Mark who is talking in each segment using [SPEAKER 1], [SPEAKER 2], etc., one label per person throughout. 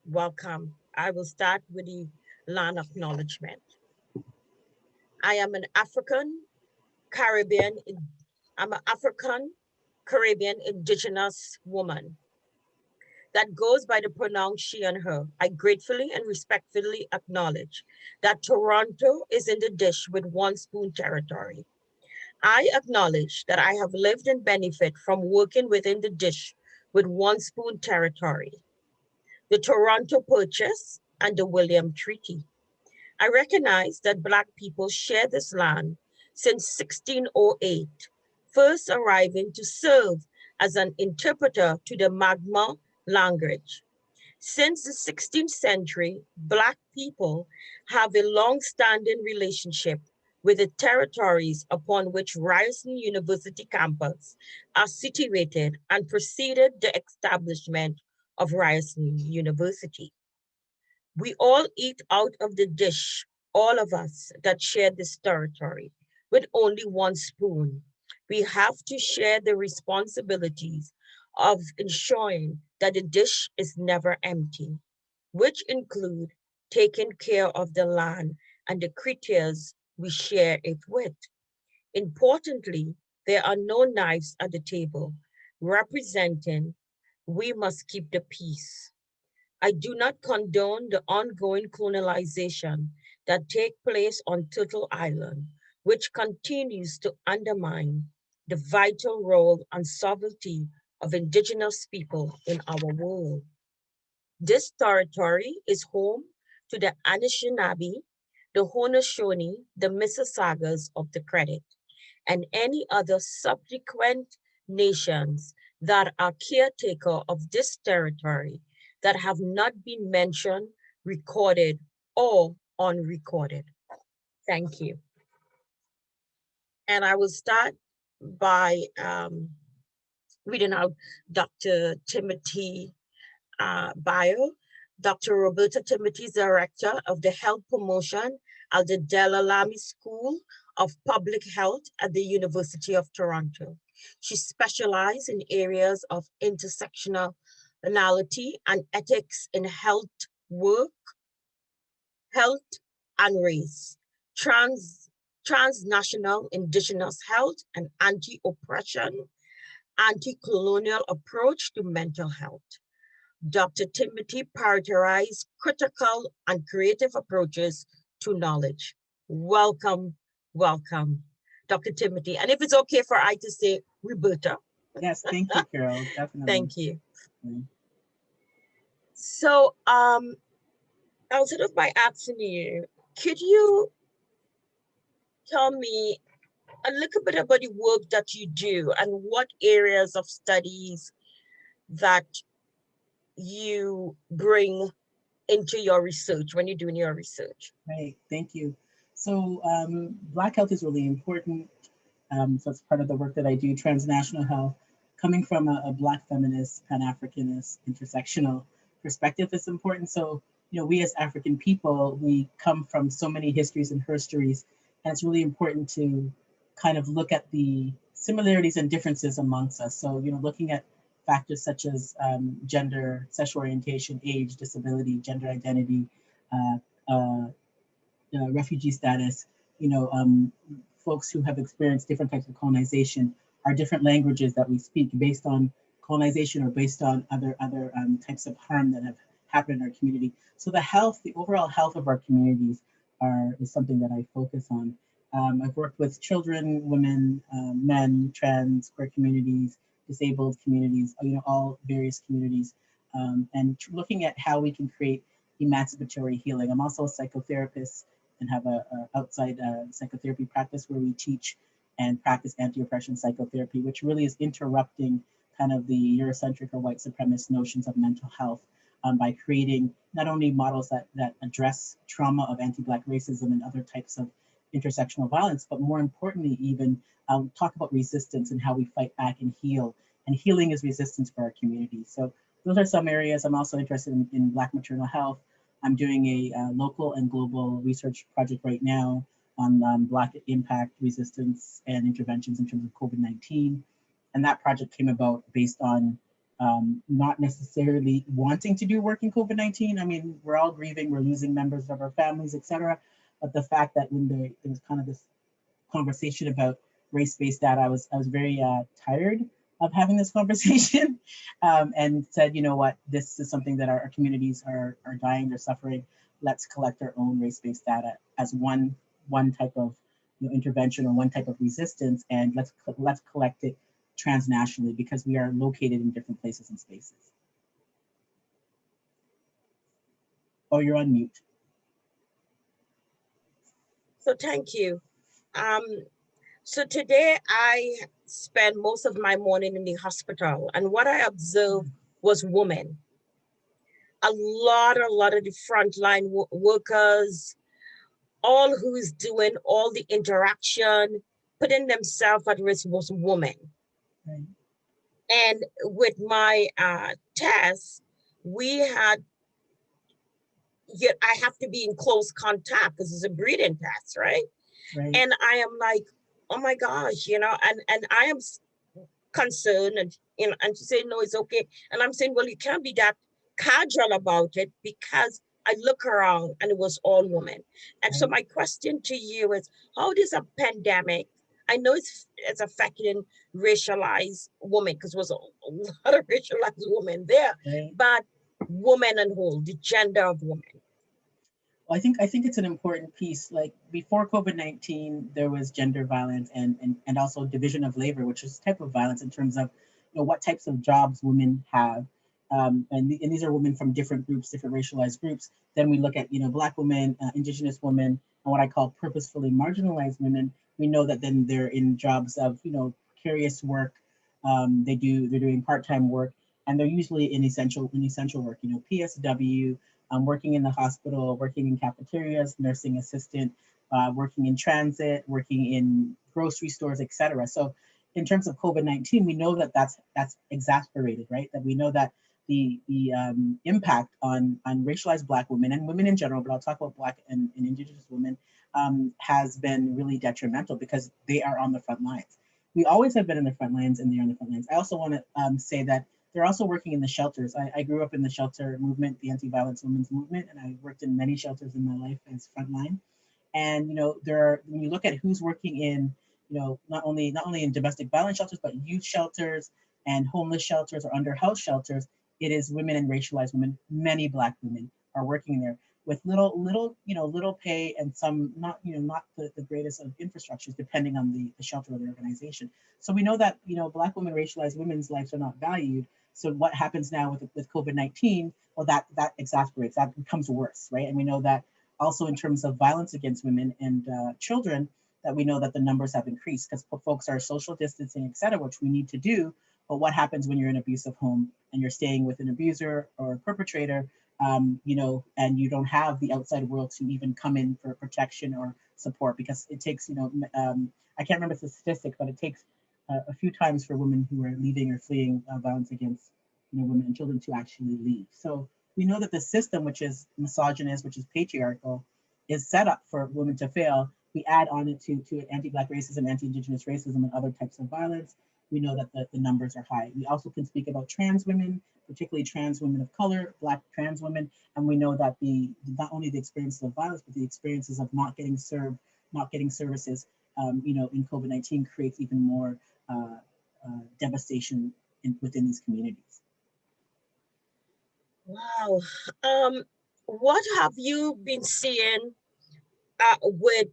[SPEAKER 1] Welcome. I will start with the land acknowledgement. I am an Caribbean, I'm an African Caribbean Indigenous woman that goes by the pronoun she and her. I gratefully and respectfully acknowledge that Toronto is in the dish with one spoon territory. I acknowledge that I have lived and benefit from working within the dish with one spoon territory, the Toronto Purchase and the William Treaty. I recognize that Black people share this land since 1608, first arriving to serve as an interpreter to the Magma language. Since the 16th century, Black people have a long-standing relationship with the territories upon which Ryerson University campus are situated and preceded the establishment of Ryerson University. We all eat out of the dish, all of us that share this territory, with only one spoon. We have to share the responsibilities of ensuring that the dish is never empty, which include taking care of the land and the creatures we share it with. Importantly, there are no knives at the table, representing we must keep the peace. I do not condone the ongoing colonization that takes place on Turtle Island, which continues to undermine the vital role and sovereignty of Indigenous people in our world. This territory is home to the Anishinaabe, the Haudenosaunee, the Mississaugas of the Credit, and any other subsequent nations that are caretaker of this territory that have not been mentioned, recorded, or unrecorded. Thank you. And I will start by reading out Dr. Timothy bio. Dr. Roberta Timothy is Director of the Health Promotion at the Delalami School of Public Health at the University of Toronto. She specializes in areas of intersectionality and ethics in health work, health and race, transnational Indigenous health, and anti-oppression, anti-colonial approach to mental health. Dr. Timothy prioritized critical and creative approaches to knowledge. Welcome, welcome, Dr. Timothy. And if it's okay for I to say Roberta.
[SPEAKER 2] Yes, thank you, Carol, definitely.
[SPEAKER 1] Thank you. So I'll start off by asking you, could you tell me a little bit about the work that you do and what areas of studies that you bring into your research when you're doing your research?
[SPEAKER 2] Right, thank you. So Black health is really important. So it's part of the work that I do, transnational health. Coming from a Black feminist, Pan-Africanist, intersectional perspective is important. So, we as African people, we come from so many histories and herstories, and it's really important to kind of look at the similarities and differences amongst us. So, looking at factors such as gender, sexual orientation, age, disability, gender identity, refugee status, folks who have experienced different types of colonization, are different languages that we speak based on colonization or based on other types of harm that have happened in our community. So the overall health of our communities is something that I focus on. I've worked with children, women, men, trans, queer communities, disabled communities, all various communities, and looking at how we can create emancipatory healing. I'm also a psychotherapist and have a outside psychotherapy practice where we teach and practice anti-oppression psychotherapy, which really is interrupting kind of the Eurocentric or white supremacist notions of mental health by creating not only models that address trauma of anti-Black racism and other types of intersectional violence, but more importantly, even talk about resistance and how we fight back and heal. And healing is resistance for our community. So those are some areas. I'm also interested in Black maternal health. I'm doing a local and global research project right now on Black impact, resistance, and interventions in terms of COVID-19. And that project came about based on not necessarily wanting to do work in COVID-19. I mean, we're all grieving, we're losing members of our families, etc. But the fact that when there was kind of this conversation about race-based data, I was very tired of having this conversation, and said, you know what, this is something that our communities are dying, they're suffering. Let's collect our own race-based data as one type of intervention or one type of resistance, and let's collect it transnationally because we are located in different places and spaces. Oh, you're on mute.
[SPEAKER 1] So thank you. So today I spent most of my morning in the hospital, and what I observed was women. A lot of the frontline workers, all who is doing all the interaction, putting themselves at risk was women.
[SPEAKER 2] Right.
[SPEAKER 1] And with my test, we had, I have to be in close contact because it's a breathing test, right?
[SPEAKER 2] Right.
[SPEAKER 1] And I am like, oh my gosh, and I am concerned, and and she said, no, it's okay. And I'm saying, well, you can't be that casual about it because I look around and it was all women. And so my question to you is, how does a pandemic, I know it's affecting racialized women because there was a lot of racialized women there, but women and whole, the gender of women.
[SPEAKER 2] Well, I think it's an important piece. Like before COVID-19, there was gender violence and also division of labor, which is a type of violence in terms of what types of jobs women have. And these are women from different groups, different racialized groups. Then we look at Black women, Indigenous women, and what I call purposefully marginalized women. We know that then they're in jobs of precarious work. They're doing part-time work, and they're usually in essential work. PSW. Working in the hospital, working in cafeterias, nursing assistant, working in transit, working in grocery stores, etc. So in terms of COVID-19, we know that that's exacerbated, right? That we know that the impact on racialized Black women and women in general, but I'll talk about Black and Indigenous women, has been really detrimental because they are on the front lines. We always have been in the front lines and they're on the front lines. I also want to say that they're also working in the shelters. I grew up in the shelter movement, the anti-violence women's movement, and I worked in many shelters in my life as frontline. And when you look at who's working in, not only in domestic violence shelters, but youth shelters and homeless shelters or under house shelters, it is women and racialized women. Many Black women are working there with little pay and some not the greatest of infrastructures, depending on the shelter or the organization. So we know that Black women, racialized women's lives are not valued. So what happens now with COVID-19? Well, that exacerbates, that becomes worse, right? And we know that also in terms of violence against women and children, that we know that the numbers have increased because folks are social distancing, et cetera, which we need to do. But what happens when you're in an abusive home and you're staying with an abuser or a perpetrator, and you don't have the outside world to even come in for protection or support, because it takes, I can't remember the statistic, but it takes a few times for women who are leaving or fleeing violence against women and children to actually leave. So we know that the system, which is misogynist, which is patriarchal, is set up for women to fail. We add on it to anti-Black racism, anti-Indigenous racism, and other types of violence. We know that the numbers are high. We also can speak about trans women, particularly trans women of color, Black trans women, and we know that not only the experiences of violence, but the experiences of not getting served, not getting services, in COVID-19 creates even more devastation within these communities.
[SPEAKER 1] Wow. What have you been seeing with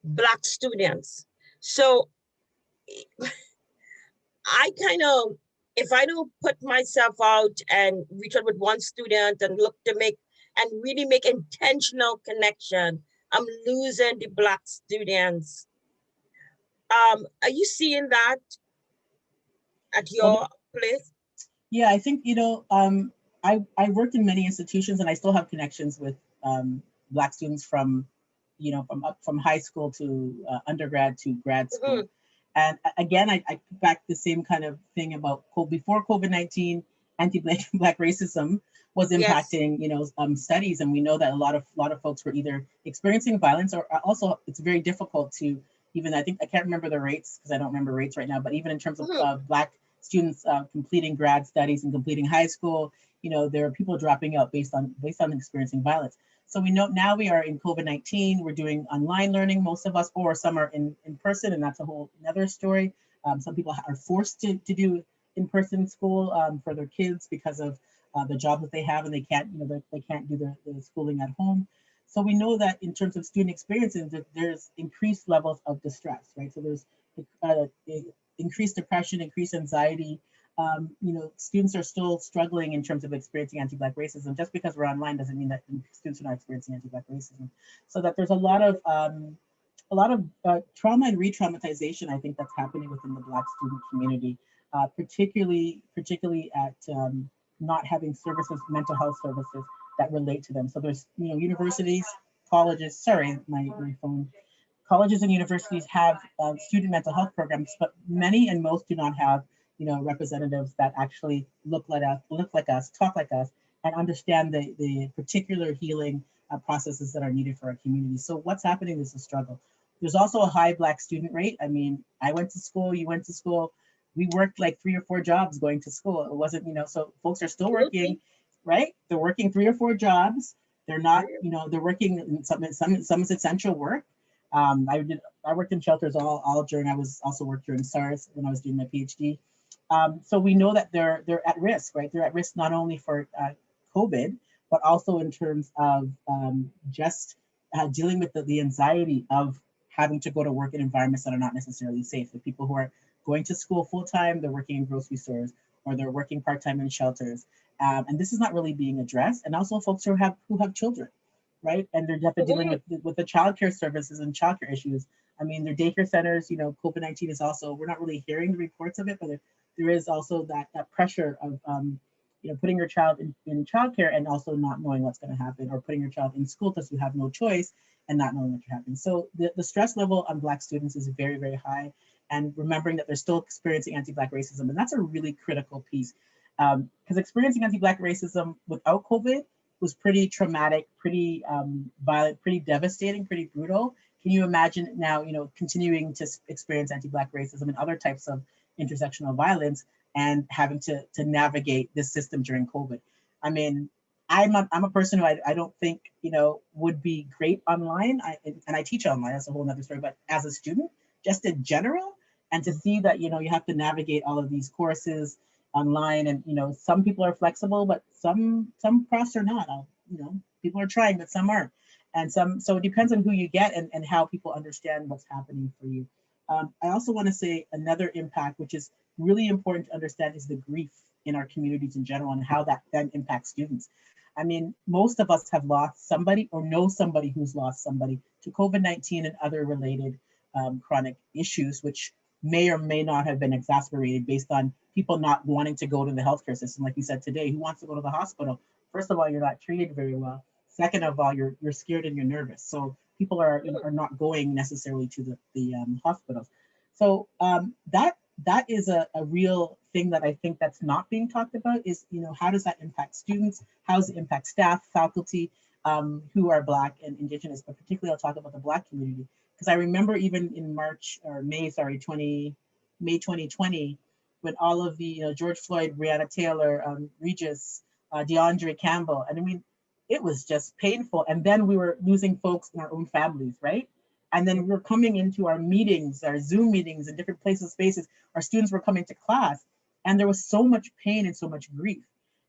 [SPEAKER 1] Black students? So I kind of, if I don't put myself out and reach out with one student and look to really make intentional connection, I'm losing the Black students. Are you seeing that at your place?
[SPEAKER 2] Yeah, I think, I worked in many institutions and I still have connections with Black students from high school to undergrad to grad school. Mm-hmm. And again, I put back the same kind of thing about before COVID-19, anti-Black racism was impacting, studies. And we know that a lot of folks were either experiencing violence or also it's very difficult to even, I can't remember the rates because I don't remember rates right now, but even in terms of Black students completing grad studies and completing high school. There are people dropping out based on experiencing violence. So we know now we are in COVID-19, we're doing online learning, most of us, or some are in person, and that's a whole another story. Some people are forced to do in-person school for their kids because of the job that they have, and they can't, they can't do the schooling at home. So we know that in terms of student experiences, there's increased levels of distress, right? So there's increased depression, increased anxiety. Students are still struggling in terms of experiencing anti-Black racism. Just because we're online doesn't mean that students are not experiencing anti-Black racism. So that there's a lot of trauma and re-traumatization, I think, that's happening within the Black student community, particularly at not having services, mental health services that relate to them. So there's, universities, colleges, sorry, my phone. Colleges and universities have student mental health programs, but many and most do not have, representatives that actually look like us, talk like us, and understand the particular healing processes that are needed for our community. So what's happening is a struggle. There's also a high Black student rate. I mean, I went to school, you went to school. We worked like 3 or 4 jobs going to school. It wasn't, so folks are still working, right? They're working 3 or 4 jobs. They're not, they're working in some is essential work. I worked in shelters all during, I was also worked during SARS when I was doing my PhD. So we know that they're at risk, right? They're at risk not only for COVID, but also in terms of just dealing with the anxiety of having to go to work in environments that are not necessarily safe. The people who are going to school full-time, they're working in grocery stores, or they're working part-time in shelters. And this is not really being addressed. And also folks who have children, right? And they're definitely dealing with the childcare services and childcare issues. I mean, their daycare centers, COVID-19 is also, we're not really hearing the reports of it, but there is also that pressure of, putting your child in childcare and also not knowing what's going to happen, or putting your child in school because you have no choice and not knowing what's happening. So the stress level on Black students is very, very high. And remembering that they're still experiencing anti-Black racism. And that's a really critical piece. Because experiencing anti-Black racism without COVID was pretty traumatic, pretty violent, pretty devastating, pretty brutal. Can you imagine now, continuing to experience anti-Black racism and other types of intersectional violence and having to navigate this system during COVID? I mean, I'm a person who I don't think, would be great online. And I teach online, that's a whole nother story, but as a student, just in general, and to see that, you have to navigate all of these courses online, and, some people are flexible, but some profs are not. People are trying, but some aren't. And so it depends on who you get and how people understand what's happening for you. I also want to say another impact, which is really important to understand, is the grief in our communities in general and how that then impacts students. I mean, most of us have lost somebody or know somebody who's lost somebody to COVID-19 and other related chronic issues, which may or may not have been exacerbated based on people not wanting to go to the healthcare system. Like you said today, who wants to go to the hospital? First of all, you're not treated very well. Second of all, you're scared and you're nervous. So people are not going necessarily to the hospitals. So that is a real thing that I think that's not being talked about is, how does that impact students? How does it impact staff, faculty, who are Black and Indigenous, but particularly I'll talk about the Black community. Because I remember even in May 2020, when all of the, George Floyd, Breonna Taylor, Regis, DeAndre Campbell, and I mean, it was just painful. And then we were losing folks in our own families, right? And then we were coming into our meetings, our Zoom meetings in different places, spaces. Our students were coming to class, and there was so much pain and so much grief.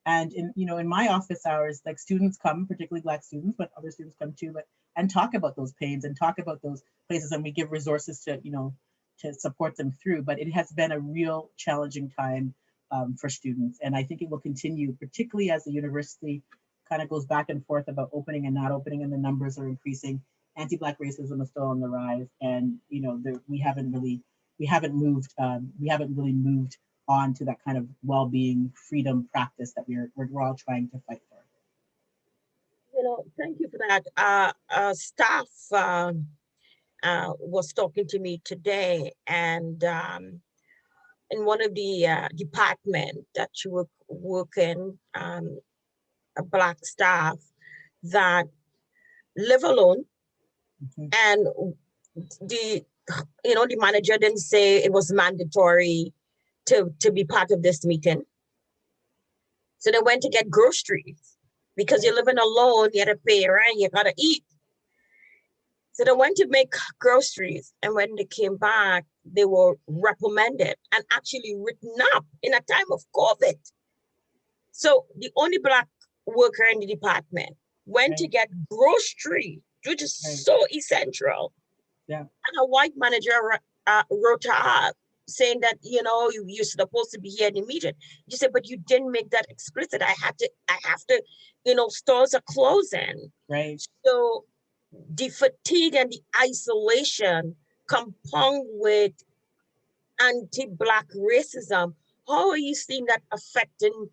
[SPEAKER 2] And in my office hours, like students come, particularly Black students, but other students come too, and talk about those pains and talk about those places, and we give resources to to support them through. But it has been a real challenging time for students, and I think it will continue, particularly as the university kind of goes back and forth about opening and not opening, and the numbers are increasing. Anti-Black racism is still on the rise, and we haven't really moved on to that kind of well-being, freedom practice that we're all trying to fight for.
[SPEAKER 1] Thank you for that. Staff was talking to me today, and in one of the department that you work in, a Black staff that live alone, and the manager didn't say it was mandatory to be part of this meeting. So they went to get groceries because you're living alone, you gotta pay rent, you gotta eat. So they went to make groceries, and when they came back, they were reprimanded and actually written up in a time of COVID. So the only Black worker in the department went to get grocery, which is so essential.
[SPEAKER 2] Yeah.
[SPEAKER 1] And a white manager wrote her up saying that, you're supposed to be here in the meeting. You said, but you didn't make that explicit. I have to, stores are closing.
[SPEAKER 2] Right.
[SPEAKER 1] So the fatigue and the isolation compound with anti-Black racism. How are you seeing that affecting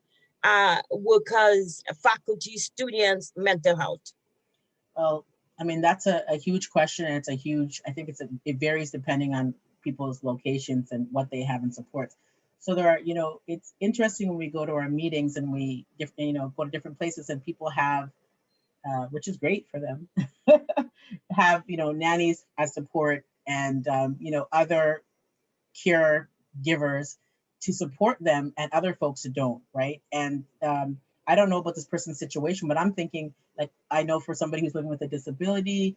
[SPEAKER 1] workers, faculty, students' mental health?
[SPEAKER 2] Well, I mean, that's a huge question, and I think it varies depending on people's locations and what they have in supports. So there are, it's interesting when we go to our meetings and we, go to different places and people have, which is great for them, have, nannies as support and, other caregivers to support them, and other folks who don't, right? And I don't know about this person's situation, but I'm thinking, like, I know for somebody who's living with a disability,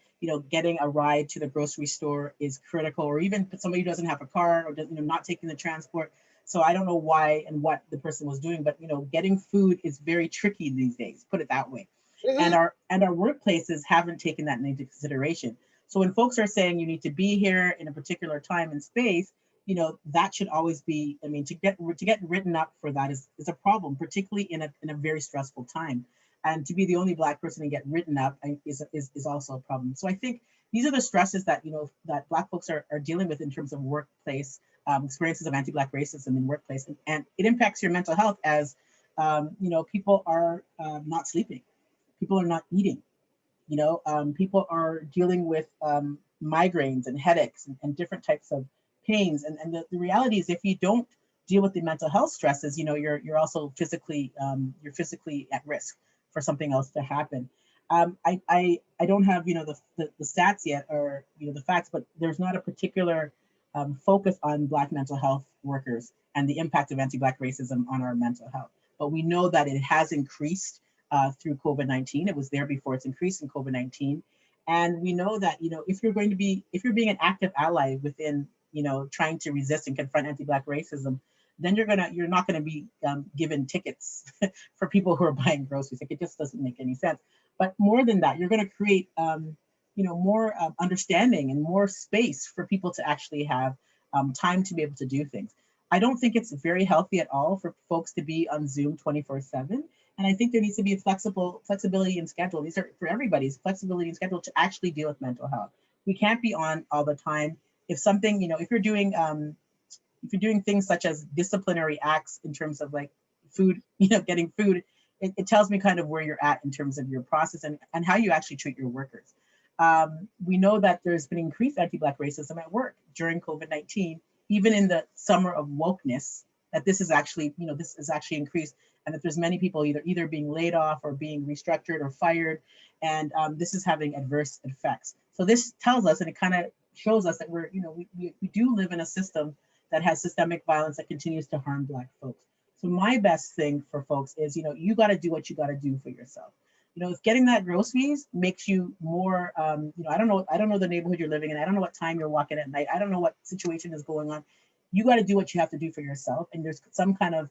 [SPEAKER 2] getting a ride to the grocery store is critical, or even somebody who doesn't have a car or doesn't, not taking the transport. So I don't know why and what the person was doing, but getting food is very tricky these days, put it that way. And our workplaces haven't taken that into consideration. So when folks are saying you need to be here in a particular time and space, that should always be, I mean, to get written up for that is a problem, particularly in a very stressful time. And to be the only Black person to get written up is also a problem. So I think these are the stresses that, that Black folks are dealing with in terms of workplace experiences of anti-Black racism in workplace. And it impacts your mental health as, people are not sleeping. People are not eating. People are dealing with migraines and headaches and different types of pains. And the reality is, if you don't deal with the mental health stresses, you're also physically at risk for something else to happen. I don't have the stats yet, or the facts, but there's not a particular focus on Black mental health workers and the impact of anti-Black racism on our mental health. But we know that it has increased through COVID-19. It was there before, it's increased in COVID-19. And we know that, if you're being an active ally within, trying to resist and confront anti-Black racism, then you're not gonna be given tickets for people who are buying groceries. Like, it just doesn't make any sense. But more than that, you're gonna create, more understanding and more space for people to actually have time to be able to do things. I don't think it's very healthy at all for folks to be on Zoom 24/7. And I think there needs to be a flexibility in schedule. These are for everybody's flexibility in schedule to actually deal with mental health. We can't be on all the time. If something, if you're doing things such as disciplinary acts in terms of like food, getting food, it tells me kind of where you're at in terms of your process and how you actually treat your workers. We know that there's been increased anti-Black racism at work during COVID-19, even in the summer of wokeness, that this is actually increased, and that there's many people either being laid off or being restructured or fired, and this is having adverse effects. So this tells us, and it kind of shows us that we do live in a system that has systemic violence that continues to harm Black folks. So my best thing for folks is, you got to do what you got to do for yourself. If getting that groceries makes you more, I don't know the neighborhood you're living in. I don't know what time you're walking at night. I don't know what situation is going on. You got to do what you have to do for yourself. And there's some kind of,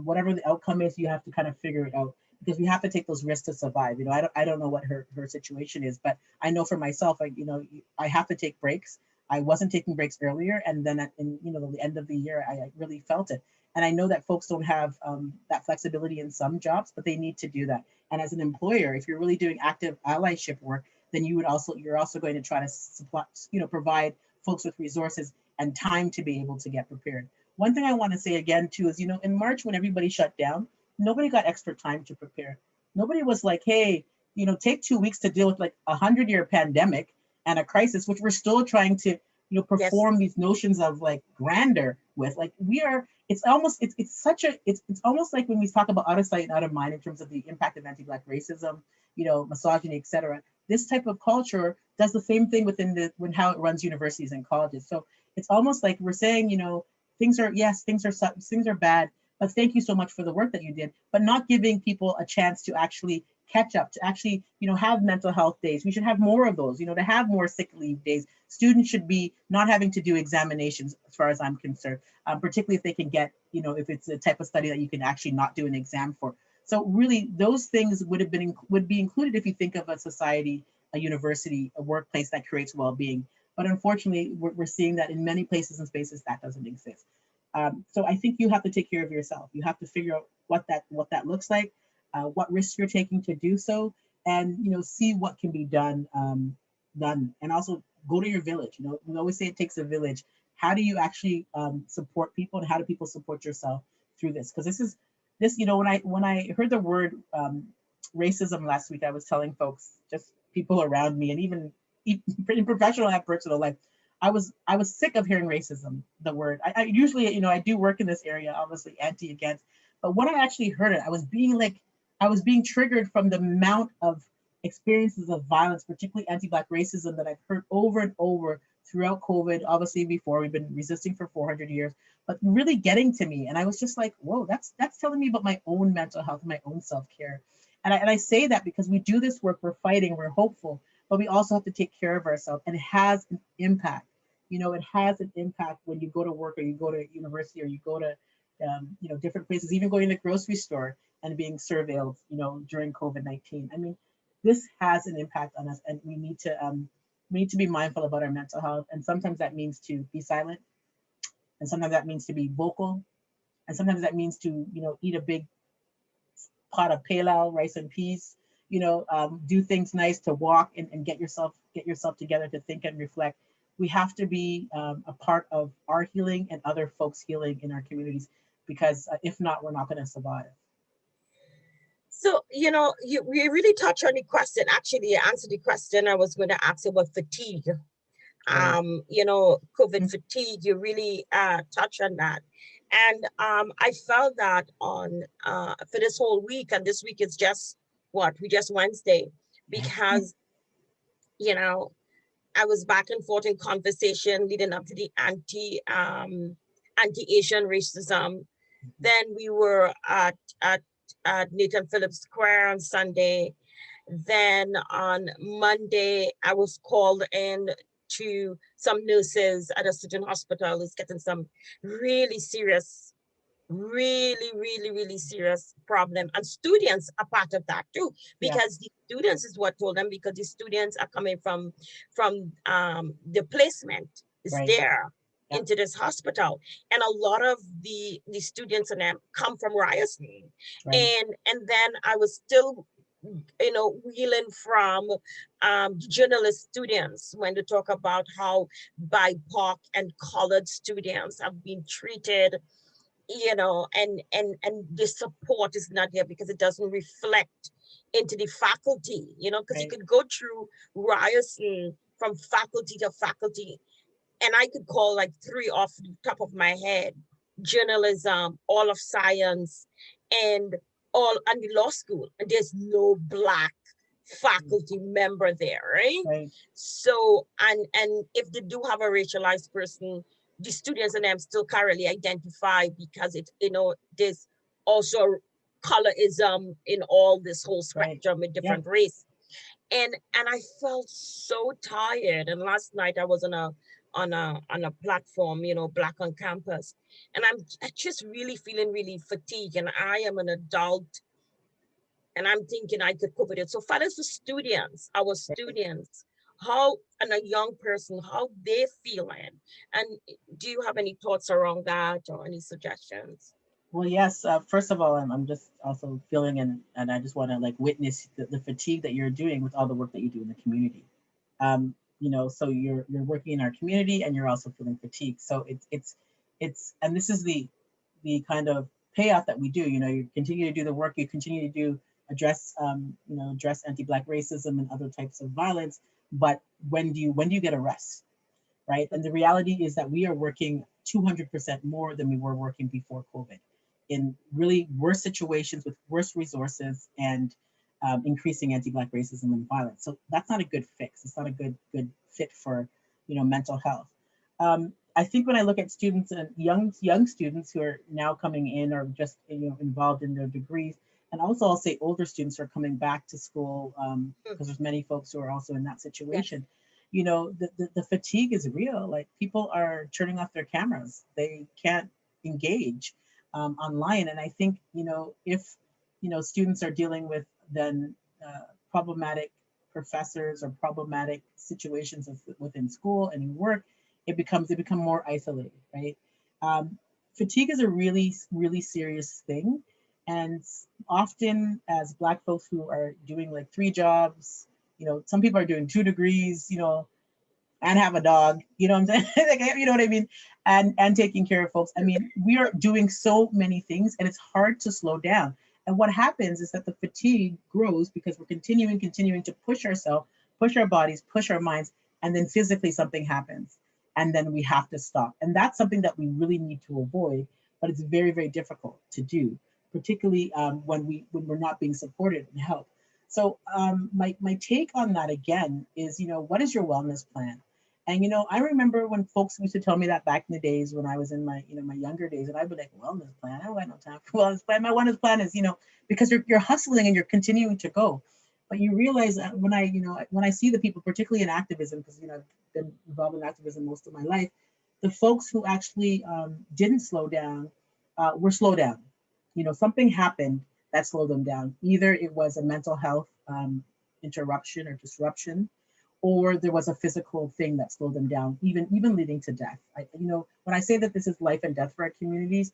[SPEAKER 2] whatever the outcome is, you have to kind of figure it out, because we have to take those risks to survive. I don't know what her situation is, but I know for myself, I have to take breaks. I wasn't taking breaks earlier. And then in the end of the year, I really felt it. And I know that folks don't have that flexibility in some jobs, but they need to do that. And as an employer, if you're really doing active allyship work, then you're also going to try to supply, provide folks with resources and time to be able to get prepared. One thing I want to say again too is, in March, when everybody shut down, nobody got extra time to prepare. Nobody was like, hey, take 2 weeks to deal with like 100-year pandemic and a crisis, which we're still trying to, perform these notions of like grandeur with. Like, it's almost like when we talk about out of sight and out of mind in terms of the impact of anti-Black racism, misogyny, etc. This type of culture does the same thing within how it runs universities and colleges. So it's almost like we're saying, things are, yes, things are bad, but thank you so much for the work that you did, but not giving people a chance to actually catch up, to actually, have mental health days. We should have more of those, to have more sick leave days. Students should be not having to do examinations, as far as I'm concerned, particularly if they can get, if it's a type of study that you can actually not do an exam for. So really, those things would be included if you think of a society, a university, a workplace that creates well-being. But unfortunately, we're seeing that in many places and spaces that doesn't exist. So I think you have to take care of yourself. You have to figure out what that looks like, what risks you're taking to do so, and see what can be done. And also go to your village. We always say it takes a village. How do you actually support people, and how do people support yourself through this? Because this, when I heard the word racism last week, I was telling folks, just people around me, and even in professional and personal life, I was sick of hearing racism, the word. I usually, I do work in this area, obviously against, but when I actually heard it, I was being triggered from the amount of experiences of violence, particularly anti-Black racism, that I've heard over and over throughout COVID. Obviously, before, we've been resisting for 400 years, but really getting to me. And I was just like, whoa, that's telling me about my own mental health, my own self-care. And I say that because we do this work, we're fighting, we're hopeful, but we also have to take care of ourselves, and it has an impact. It has an impact when you go to work, or you go to university, or you go to, different places, even going to the grocery store and being surveilled, during COVID-19. I mean, this has an impact on us, and we need to be mindful about our mental health. And sometimes that means to be silent, and sometimes that means to be vocal, and sometimes that means to, eat a big pot of pilau, rice and peas, do things nice, to walk and get yourself together, to think and reflect. We have to be a part of our healing and other folks' healing in our communities, because if not, we're not going to survive.
[SPEAKER 1] So, we really touch on the question. Actually, you answered the question I was going to ask you about fatigue. COVID fatigue, you really touch on that. And I felt that on for this whole week, and this week is just Wednesday, because, I was back and forth in conversation leading up to the anti-Asian racism. Then we were at Nathan Phillips Square on Sunday. Then on Monday, I was called in to some nurses at a certain hospital who's getting some really serious, really serious problem. And students are part of that too, because the students is what told them, because the students are coming from the placement is there into this hospital, and a lot of the students and them come from Ryerson, and then I was still wheeling from journalist students when they talk about how BIPOC and colored students have been treated, and the support is not there because it doesn't reflect into the faculty, because you could go through Ryerson from faculty to faculty, and I could call like 3 off the top of my head: journalism, all of science, and the law school. And there's no Black faculty member there, right? So, and if they do have a racialized person, the students and them still currently identify, because there's also colorism in all this whole spectrum with different race. And I felt so tired. And last night I was on a platform, Black on Campus, and I'm just really feeling really fatigued. And I am an adult, and I'm thinking I cope with it. So, fellas, the students, our students, how, and a young person, how they feeling, and do you have any thoughts around that or any suggestions?
[SPEAKER 2] Well, yes. First of all, I'm just also feeling, and I just want to witness the fatigue that you're doing with all the work that you do in the community. So you're working in our community, and you're also feeling fatigued. So it's and this is the kind of payoff that we do. You continue to do the work, you continue to address anti-Black racism and other types of violence. But when do you get a rest, right? And the reality is that we are working 200% more than we were working before COVID, in really worse situations with worse resources, and increasing anti-Black racism and violence. So that's not a good fix. It's not a good fit for mental health. I think when I look at students and young students who are now coming in or just involved in their degrees, and also I'll say older students who are coming back to school
[SPEAKER 1] Mm,
[SPEAKER 2] because there's many folks who are also in that
[SPEAKER 1] yes.
[SPEAKER 2] situation. The fatigue is real. Like people are turning off their cameras; they can't engage online. And I think if students are dealing with then problematic professors or problematic situations within school and in work, they become more isolated, right? Um, Fatigue is a really serious thing, and often as Black folks who are doing like 3 jobs, some people are doing 2 degrees, and have a dog, you know what I'm saying? Like, you know what I mean? And taking care of folks. I mean, we are doing so many things and it's hard to slow down. And what happens is that the fatigue grows because we're continuing to push ourselves, push our bodies, push our minds, and then physically something happens. And then we have to stop. And that's something that we really need to avoid, but it's very, very difficult to do, particularly when we're not being supported and helped. So my take on that again is, what is your wellness plan? And I remember when folks used to tell me that back in the days when I was in my younger days, and I'd be like, wellness plan? I don't got no time for wellness plan. My wellness plan is, because you're hustling and you're continuing to go. But you realize that when I see the people, particularly in activism, because I've been involved in activism most of my life, the folks who actually didn't slow down were slowed down. Something happened that slowed them down. Either it was a mental health interruption or disruption, or there was a physical thing that slowed them down, even leading to death. When I say that this is life and death for our communities,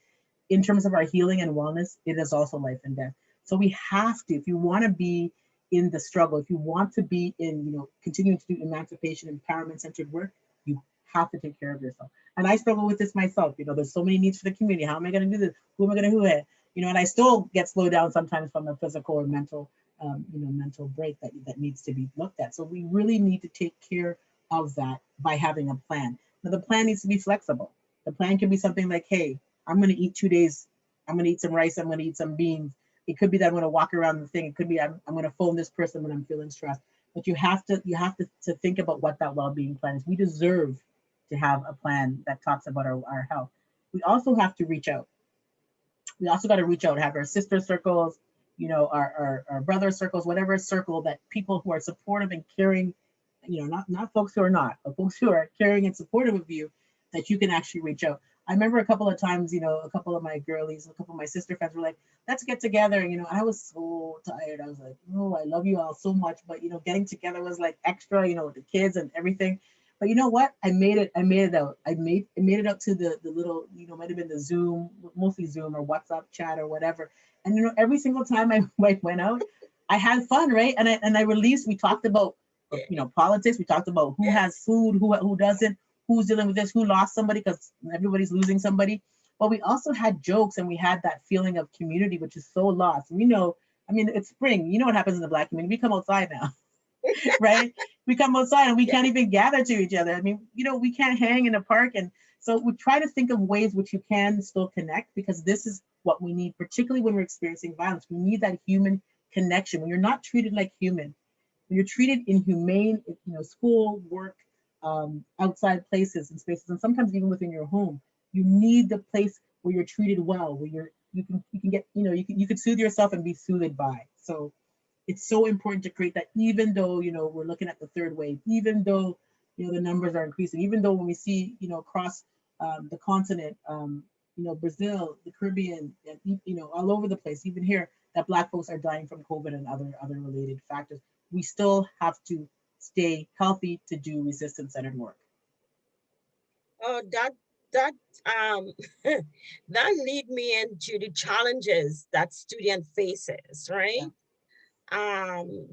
[SPEAKER 2] in terms of our healing and wellness, it is also life and death. So we have to, if you want to be in the struggle, if you want to be in, continuing to do emancipation, empowerment centered work, you have to take care of yourself. And I struggle with this myself. There's so many needs for the community. How am I going to do this? Who am I going to who it? And I still get slowed down sometimes from a physical or mental break that needs to be looked at. So we really need to take care of that by having a plan. Now the plan needs to be flexible. The plan can be something like, hey, I'm going to eat 2 days. I'm going to eat some rice. I'm going to eat some beans. It could be that I'm going to walk around the thing. It could be I'm going to phone this person when I'm feeling stressed. But you have to think about what that well-being plan is. We deserve to have a plan that talks about our health. We also have to reach out. We also got to reach out, have our sister circles, our brother circles, whatever circle that people who are supportive and caring, not folks who are not, but folks who are caring and supportive of you, that you can actually reach out. I remember a couple of times, a couple of my girlies, a couple of my sister friends were like, let's get together. I was so tired. I was like, oh, I love you all so much. But, getting together was like extra, with the kids and everything. But you know what? I made it out. I made it up to the little, might have been the Zoom, mostly Zoom or WhatsApp chat or whatever. And every single time I went out, I had fun, right? And I released. We talked about politics. We talked about who
[SPEAKER 1] Yes.
[SPEAKER 2] has food, who doesn't, who's dealing with this, who lost somebody, because everybody's losing somebody. But we also had jokes and we had that feeling of community, which is so lost. We know. I mean, it's spring. You know what happens in the Black community? We come outside now. Right? We come outside and we
[SPEAKER 1] Yes.
[SPEAKER 2] can't even gather to each other. I mean, we can't hang in a park. And so we try to think of ways which you can still connect, because this is what we need, particularly when we're experiencing violence. We need that human connection. When you're not treated like human, when you're treated in humane, school, work, outside places and spaces, and sometimes even within your home, you need the place where you're treated well, where you can get, you can soothe yourself and be soothed by. So it's so important to create that, even though we're looking at the third wave, even though the numbers are increasing, even though when we see across the continent, Brazil, the Caribbean, and all over the place, even here, that Black folks are dying from COVID and other related factors, we still have to stay healthy to do resistance centered work.
[SPEAKER 1] Oh, that um that lead me into the challenges that student faces, right?
[SPEAKER 2] Yeah.
[SPEAKER 1] Um,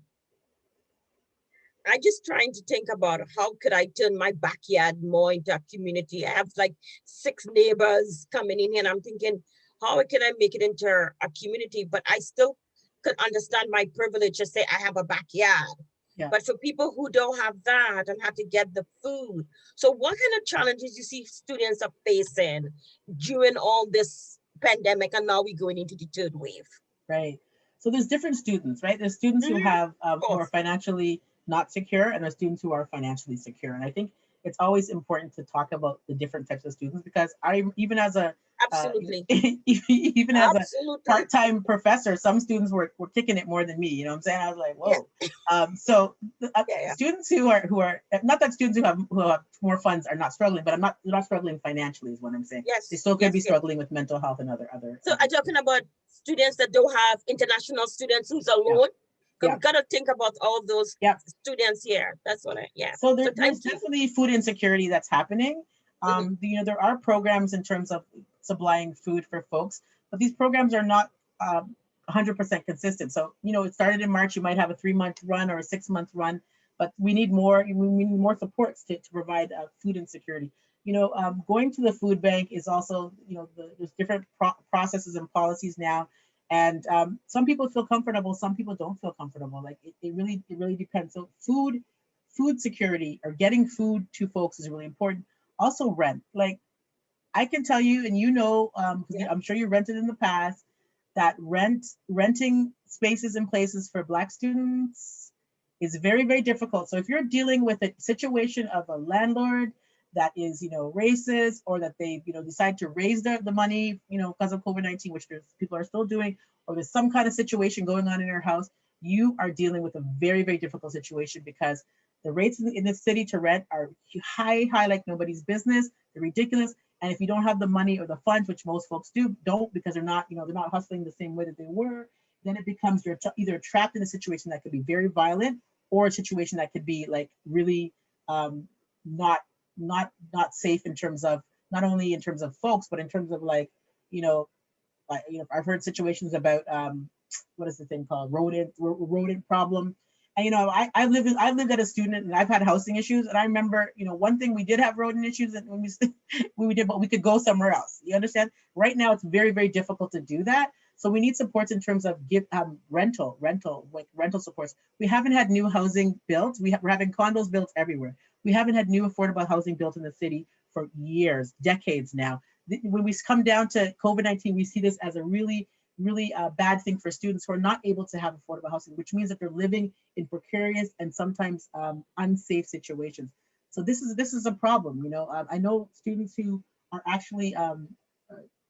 [SPEAKER 1] I just trying to think about how could I turn my backyard more into a community. I have like 6 neighbors coming in here, and I'm thinking, how can I make it into a community? But I still could understand my privilege to say I have a backyard.
[SPEAKER 2] Yeah.
[SPEAKER 1] But for people who don't have that and have to get the food, so what kind of challenges you see students are facing during all this pandemic, and now we're going into the third wave?
[SPEAKER 2] Right. So there's different students, right? There's students
[SPEAKER 1] Mhm, of
[SPEAKER 2] who are
[SPEAKER 1] course.
[SPEAKER 2] financially not secure, and there's students who are financially secure. And I think it's always important to talk about the different types of students, because I, even as a
[SPEAKER 1] Absolutely.
[SPEAKER 2] even as a
[SPEAKER 1] Absolutely.
[SPEAKER 2] part-time professor, some students were kicking it more than me. You know what I'm saying? I was like,
[SPEAKER 1] Yeah.
[SPEAKER 2] whoa. So
[SPEAKER 1] Yeah.
[SPEAKER 2] students who are not that students who have more funds are not struggling, but they're not struggling financially is what I'm saying. They
[SPEAKER 1] Yes.
[SPEAKER 2] still could
[SPEAKER 1] Yes.
[SPEAKER 2] be
[SPEAKER 1] Yes.
[SPEAKER 2] struggling with mental health and other
[SPEAKER 1] So I'm talking about students that don't have international students who's
[SPEAKER 2] yeah.
[SPEAKER 1] alone.
[SPEAKER 2] Yeah.
[SPEAKER 1] We've got to think about all those
[SPEAKER 2] Yeah.
[SPEAKER 1] students here. That's what
[SPEAKER 2] So
[SPEAKER 1] So
[SPEAKER 2] there's
[SPEAKER 1] thank you.
[SPEAKER 2] definitely food insecurity that's happening. You know, there are programs in terms of supplying food for folks, but these programs are not 100% consistent. So, you know, it started in March, you might have a 3-month run or a 6-month run, but we need more supports to provide food insecurity. You know, going to the food bank is also, you know, there's different processes and policies now. And some people feel comfortable, some people don't feel comfortable. Like it really depends. So food security or getting food to folks is really important. Also rent. Like I can tell you, and you know, because I'm sure you rented in the past, that renting spaces and places for Black students is very difficult. So if you're dealing with a situation of a landlord that is, you know, racist, or that they, you know, decide to raise the money, you know, because of COVID-19, which there's people are still doing, or there's some kind of situation going on in your house, you are dealing with a very difficult situation, because the rates in the city to rent are high like nobody's business. They're ridiculous. And if you don't have the money or the funds, which most folks don't, because they're not, you know, they're not hustling the same way that they were, then it becomes you're either trapped in a situation that could be very violent, or a situation that could be like really not safe in terms of, not only in terms of folks, but in terms of like, you know, I've heard situations about what is the thing called, rodent problem. And you know, I lived as a student, and I've had housing issues. And I remember, you know, one thing we did have rodent issues, and when we did, but we could go somewhere else. You understand? Right now, it's very difficult to do that. So we need supports in terms of rental supports. We haven't had new housing built. We're having condos built everywhere. We haven't had new affordable housing built in the city for years, decades now. When we come down to COVID-19, we see this as a really bad thing for students who are not able to have affordable housing, which means that they're living in precarious and sometimes unsafe situations. So this is a problem. You know, I know students who are actually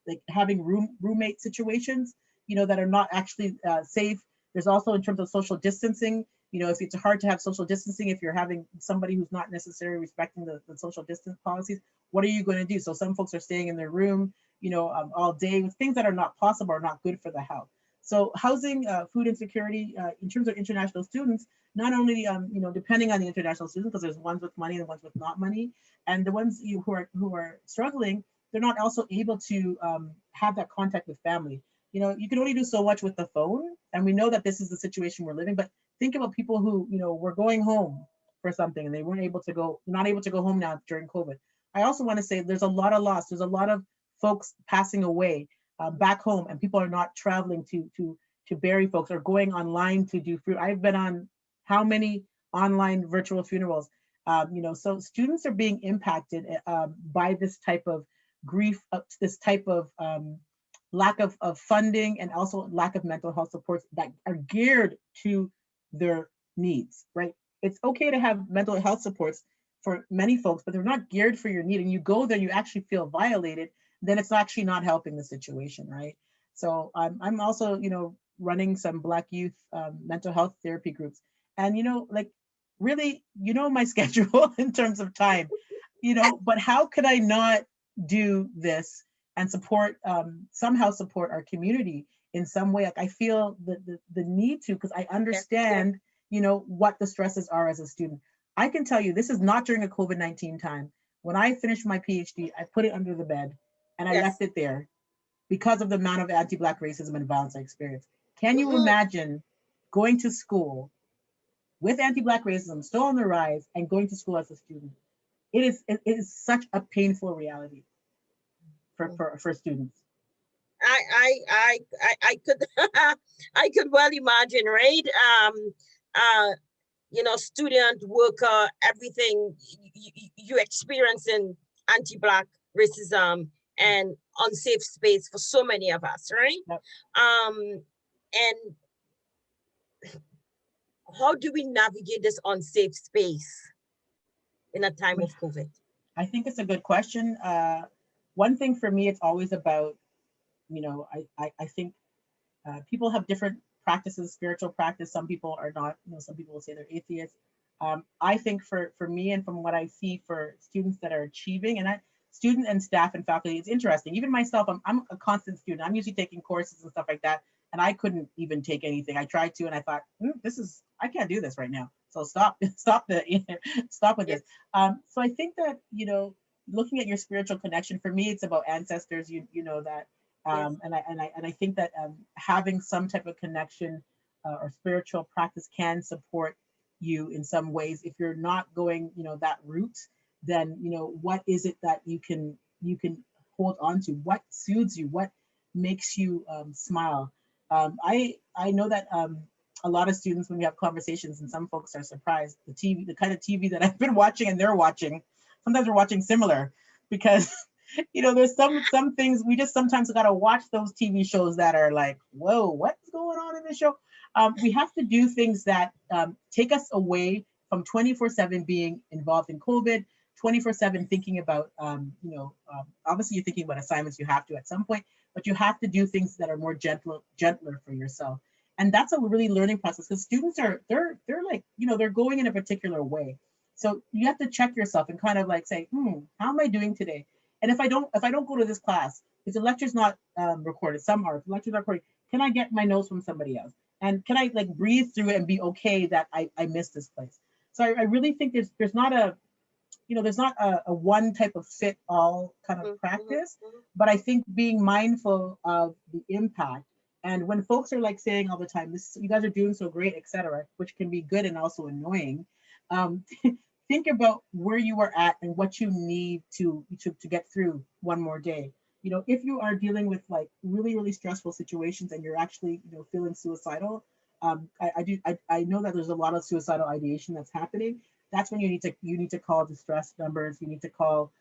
[SPEAKER 2] like having roommate situations, you know, that are not actually safe. There's also, in terms of social distancing, you know, if it's hard to have social distancing, if you're having somebody who's not necessarily respecting the social distance policies, what are you going to do? So some folks are staying in their room, you know, all day, with things that are not possible or not good for the health. So housing, food insecurity, in terms of international students, not only, you know, depending on the international student, because there's ones with money and ones with not money, and the ones who are struggling, they're not also able to have that contact with family. You know, you can only do so much with the phone, and we know that this is the situation we're living. But think about people who, you know, were going home for something and they weren't able to go, not able to go home now during COVID. I also want to say there's a lot of loss. There's a lot of folks passing away back home, and people are not traveling to bury folks or going online to do food. I've been on how many online virtual funerals? You know, so students are being impacted by this type of grief, this type of lack of funding, and also lack of mental health supports that are geared to their needs, right? It's okay to have mental health supports for many folks, but they're not geared for your need. And you go there, you actually feel violated, then it's actually not helping the situation, right? So I'm also, you know, running some Black youth mental health therapy groups. And, you know, like really, you know, my schedule in terms of time, you know, but how could I not do this and support, somehow support our community in some way? Like I feel the need to, because I understand, you know, what the stresses are as a student. I can tell you, this is not during a COVID-19 time. When I finished my PhD, I put it under the bed and I left it there because of the amount of anti-Black racism and violence I experienced. Can you imagine going to school with anti-Black racism still on the rise and going to school as a student? It is such a painful reality for students.
[SPEAKER 1] I could I could well imagine, right? You know, student, worker, everything you experiencing anti-Black racism and unsafe space for so many of us, right?
[SPEAKER 2] Yep.
[SPEAKER 1] And how do we navigate this unsafe space? in a time of COVID?
[SPEAKER 2] I think it's a good question. One thing for me, it's always about, I think people have different practices, spiritual practice. Some people are not, some people will say they're atheists. I think for me and from what I see for students that are achieving, and student and staff and faculty, it's interesting. Even myself, I'm a constant student. I'm usually taking courses and stuff like that. And I couldn't even take anything. I tried to, and I thought, I can't do this right now. So stop with this. So I think that, looking at your spiritual connection, for me, it's about ancestors, you know that.
[SPEAKER 1] Yes.
[SPEAKER 2] And I think that having some type of connection or spiritual practice can support you in some ways. If you're not going, that route, then what is it that you can hold on to? What soothes you? What makes you smile? I know that a lot of students, when we have conversations, and some folks are surprised, the kind of TV that I've been watching and they're watching, sometimes we're watching similar, because there's some things we just sometimes got to watch those TV shows that are like, whoa, what's going on in this show? We have to do things that take us away from 24/7 being involved in COVID, 24/7 thinking about, obviously you're thinking about assignments you have to at some point, but you have to do things that are more gentler for yourself. And that's a really learning process, because students they're like, they're going in a particular way. So you have to check yourself and kind of like say, how am I doing today? And if I don't go to this class, if the lecture's not recorded, some are, if the lecture's not recorded, can I get my notes from somebody else? And can I like breathe through it and be okay that I missed this place? So I really think there's not a, there's not a one type of fit all kind of practice, but I think being mindful of the impact. And when folks are like saying all the time, this, you guys are doing so great, etc., which can be good and also annoying, think about where you are at and what you need to get through one more day. If you are dealing with like really, really stressful situations and you're actually, feeling suicidal, I know that there's a lot of suicidal ideation that's happening. That's when you need to call distress numbers. You need to call,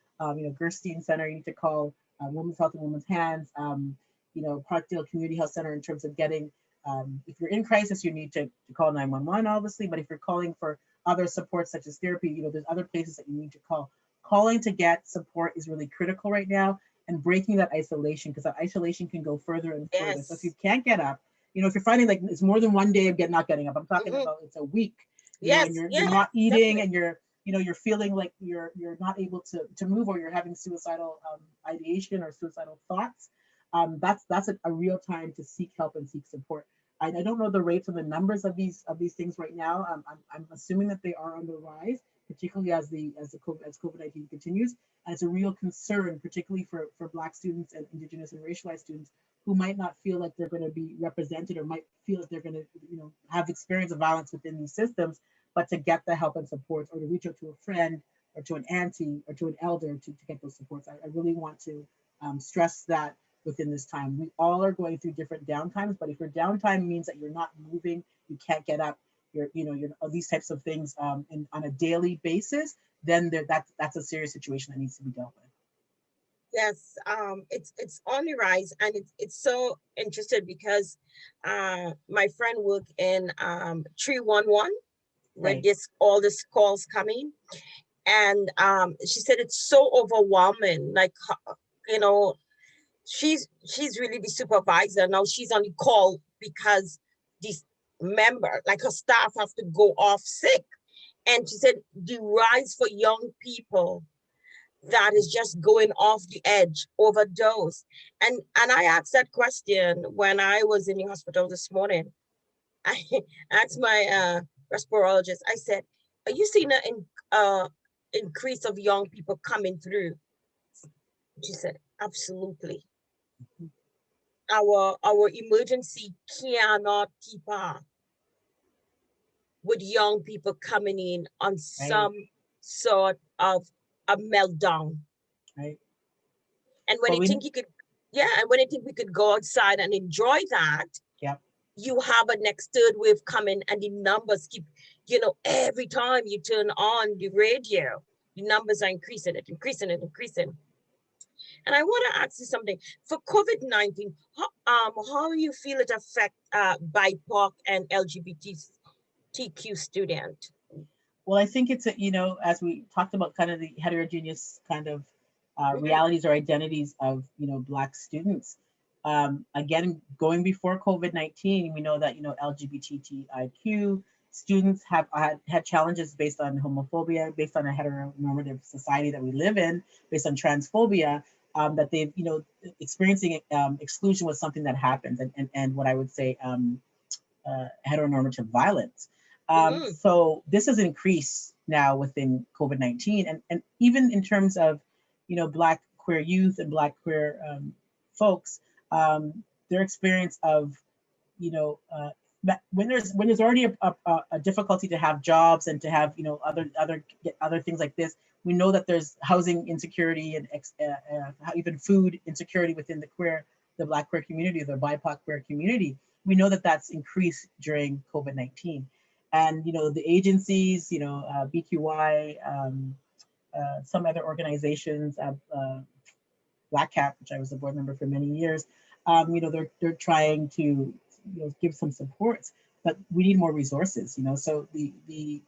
[SPEAKER 2] Gerstein Center. You need to call Women's Health and Women's Hands. Parkdale Community Health Center, in terms of getting, if you're in crisis, you need to call 911, obviously. But if you're calling for other supports such as therapy, there's other places that you need to call. Calling to get support is really critical right now, and breaking that isolation, because that isolation can go further and further. Yes. So if you can't get up, if you're finding like it's more than one day of not getting up, I'm talking about it's a week. And you're not eating, definitely. And you're feeling like you're not able to move, or you're having suicidal ideation or suicidal thoughts. That's a real time to seek help and seek support. I don't know the rates and the numbers of these things right now. I'm assuming that they are on the rise, particularly as COVID-19 continues. And it's a real concern, particularly for Black students and Indigenous and racialized students who might not feel like they're going to be represented, or might feel like they're going to have experience of violence within these systems, but to get the help and support, or to reach out to a friend or to an auntie or to an elder to get those supports. I really want to stress that within this time. We all are going through different downtimes, but if your downtime means that you're not moving, you can't get up, you're these types of things on a daily basis, then that's a serious situation that needs to be dealt with.
[SPEAKER 1] Yes, it's on the rise, and it's so interesting because my friend worked in 311 where all this calls coming, and she said it's so overwhelming. Like, she's really the supervisor now. She's on the call because this member, like her staff, have to go off sick, and she said the rise for young people that is just going off the edge, overdose. And I asked that question when I was in the hospital this morning. I asked my respirologist, I said, are you seeing an increase of young people coming through? She said, absolutely. Our emergency cannot keep up with young people coming in on some sort of a meltdown.
[SPEAKER 2] Right.
[SPEAKER 1] And when you think you could, and when you think we could go outside and enjoy that, you have a next third wave coming, and the numbers keep, every time you turn on the radio, the numbers are increasing. And I want to ask you something. For COVID-19, how you feel it affect BIPOC and LGBTQ student?
[SPEAKER 2] Well, I think it's, as we talked about kind of the heterogeneous kind of
[SPEAKER 1] Mhm.
[SPEAKER 2] realities or identities of, Black students. Again, going before COVID-19, we know that, LGBTQIQ students have had challenges based on homophobia, based on a heteronormative society that we live in, based on transphobia, that they've, experiencing exclusion was something that happens, and what I would say, heteronormative violence.
[SPEAKER 1] Mhm.
[SPEAKER 2] So this has increased now within COVID-19, and even in terms of, Black queer youth and Black queer folks, their experience of, you know, uh, when there's already a difficulty to have jobs and to have, other things like this, we know that there's housing insecurity and even food insecurity within the Black queer community, the BIPOC queer community. We know that that's increased during COVID-19, and the agencies, BQY, some other organizations, Black Cap, which I was a board member for many years, they're trying to, give some supports, but we need more resources. So we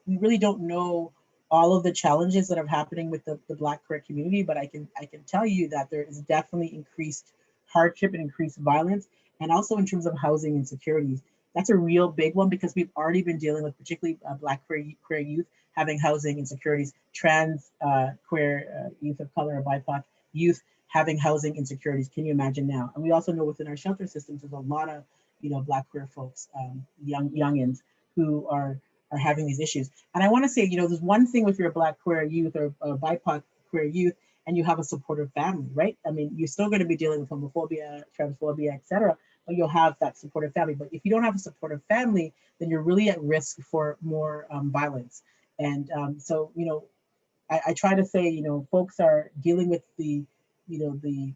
[SPEAKER 2] really don't know all of the challenges that are happening with the Black queer community, but I can tell you that there is definitely increased hardship and increased violence, and also in terms of housing insecurities. That's a real big one because we've already been dealing with particularly Black queer youth having housing insecurities, trans queer youth of color or BIPOC youth having housing insecurities. Can you imagine now? And we also know within our shelter systems, there's a lot of, Black queer folks, youngins who are having these issues. And I want to say, there's one thing with your Black queer youth or BIPOC queer youth, and you have a supportive family, right? I mean, you're still going to be dealing with homophobia, transphobia, etc., but you'll have that supportive family. But if you don't have a supportive family, then you're really at risk for more violence. And so, I try to say, folks are dealing with you know, the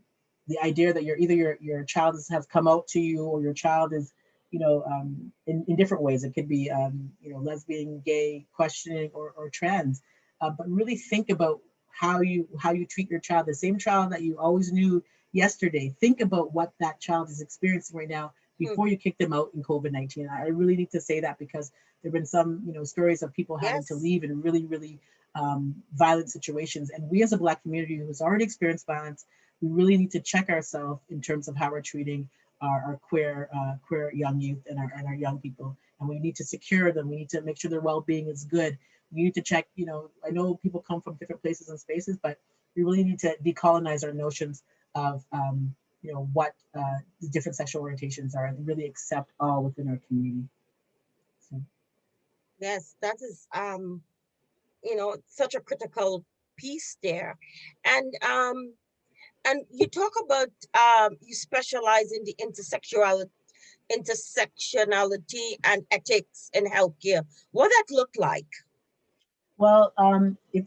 [SPEAKER 2] idea that your child has come out to you, or your child is, in different ways. It could be, lesbian, gay, questioning, or trans. But really think about how you treat your child, the same child that you always knew yesterday. Think about what that child is experiencing right now
[SPEAKER 1] Mhm.
[SPEAKER 2] before you kick them out in COVID-19. I really need to say that because there've been some, stories of people having to
[SPEAKER 1] Yes.
[SPEAKER 2] leave in really, really violent situations. And we as a Black community who's already experienced violence, we really need to check ourselves in terms of how we're treating our queer young youth and our young people. And we need to secure them. We need to make sure their well-being is good. We need to check, I know people come from different places and spaces, but we really need to decolonize our notions of, what the different sexual orientations are, and really accept all within our community. So,
[SPEAKER 1] Yes, that is such a critical piece there. And you talk about you specialize in the intersectionality and ethics in healthcare. What that look like?
[SPEAKER 2] well,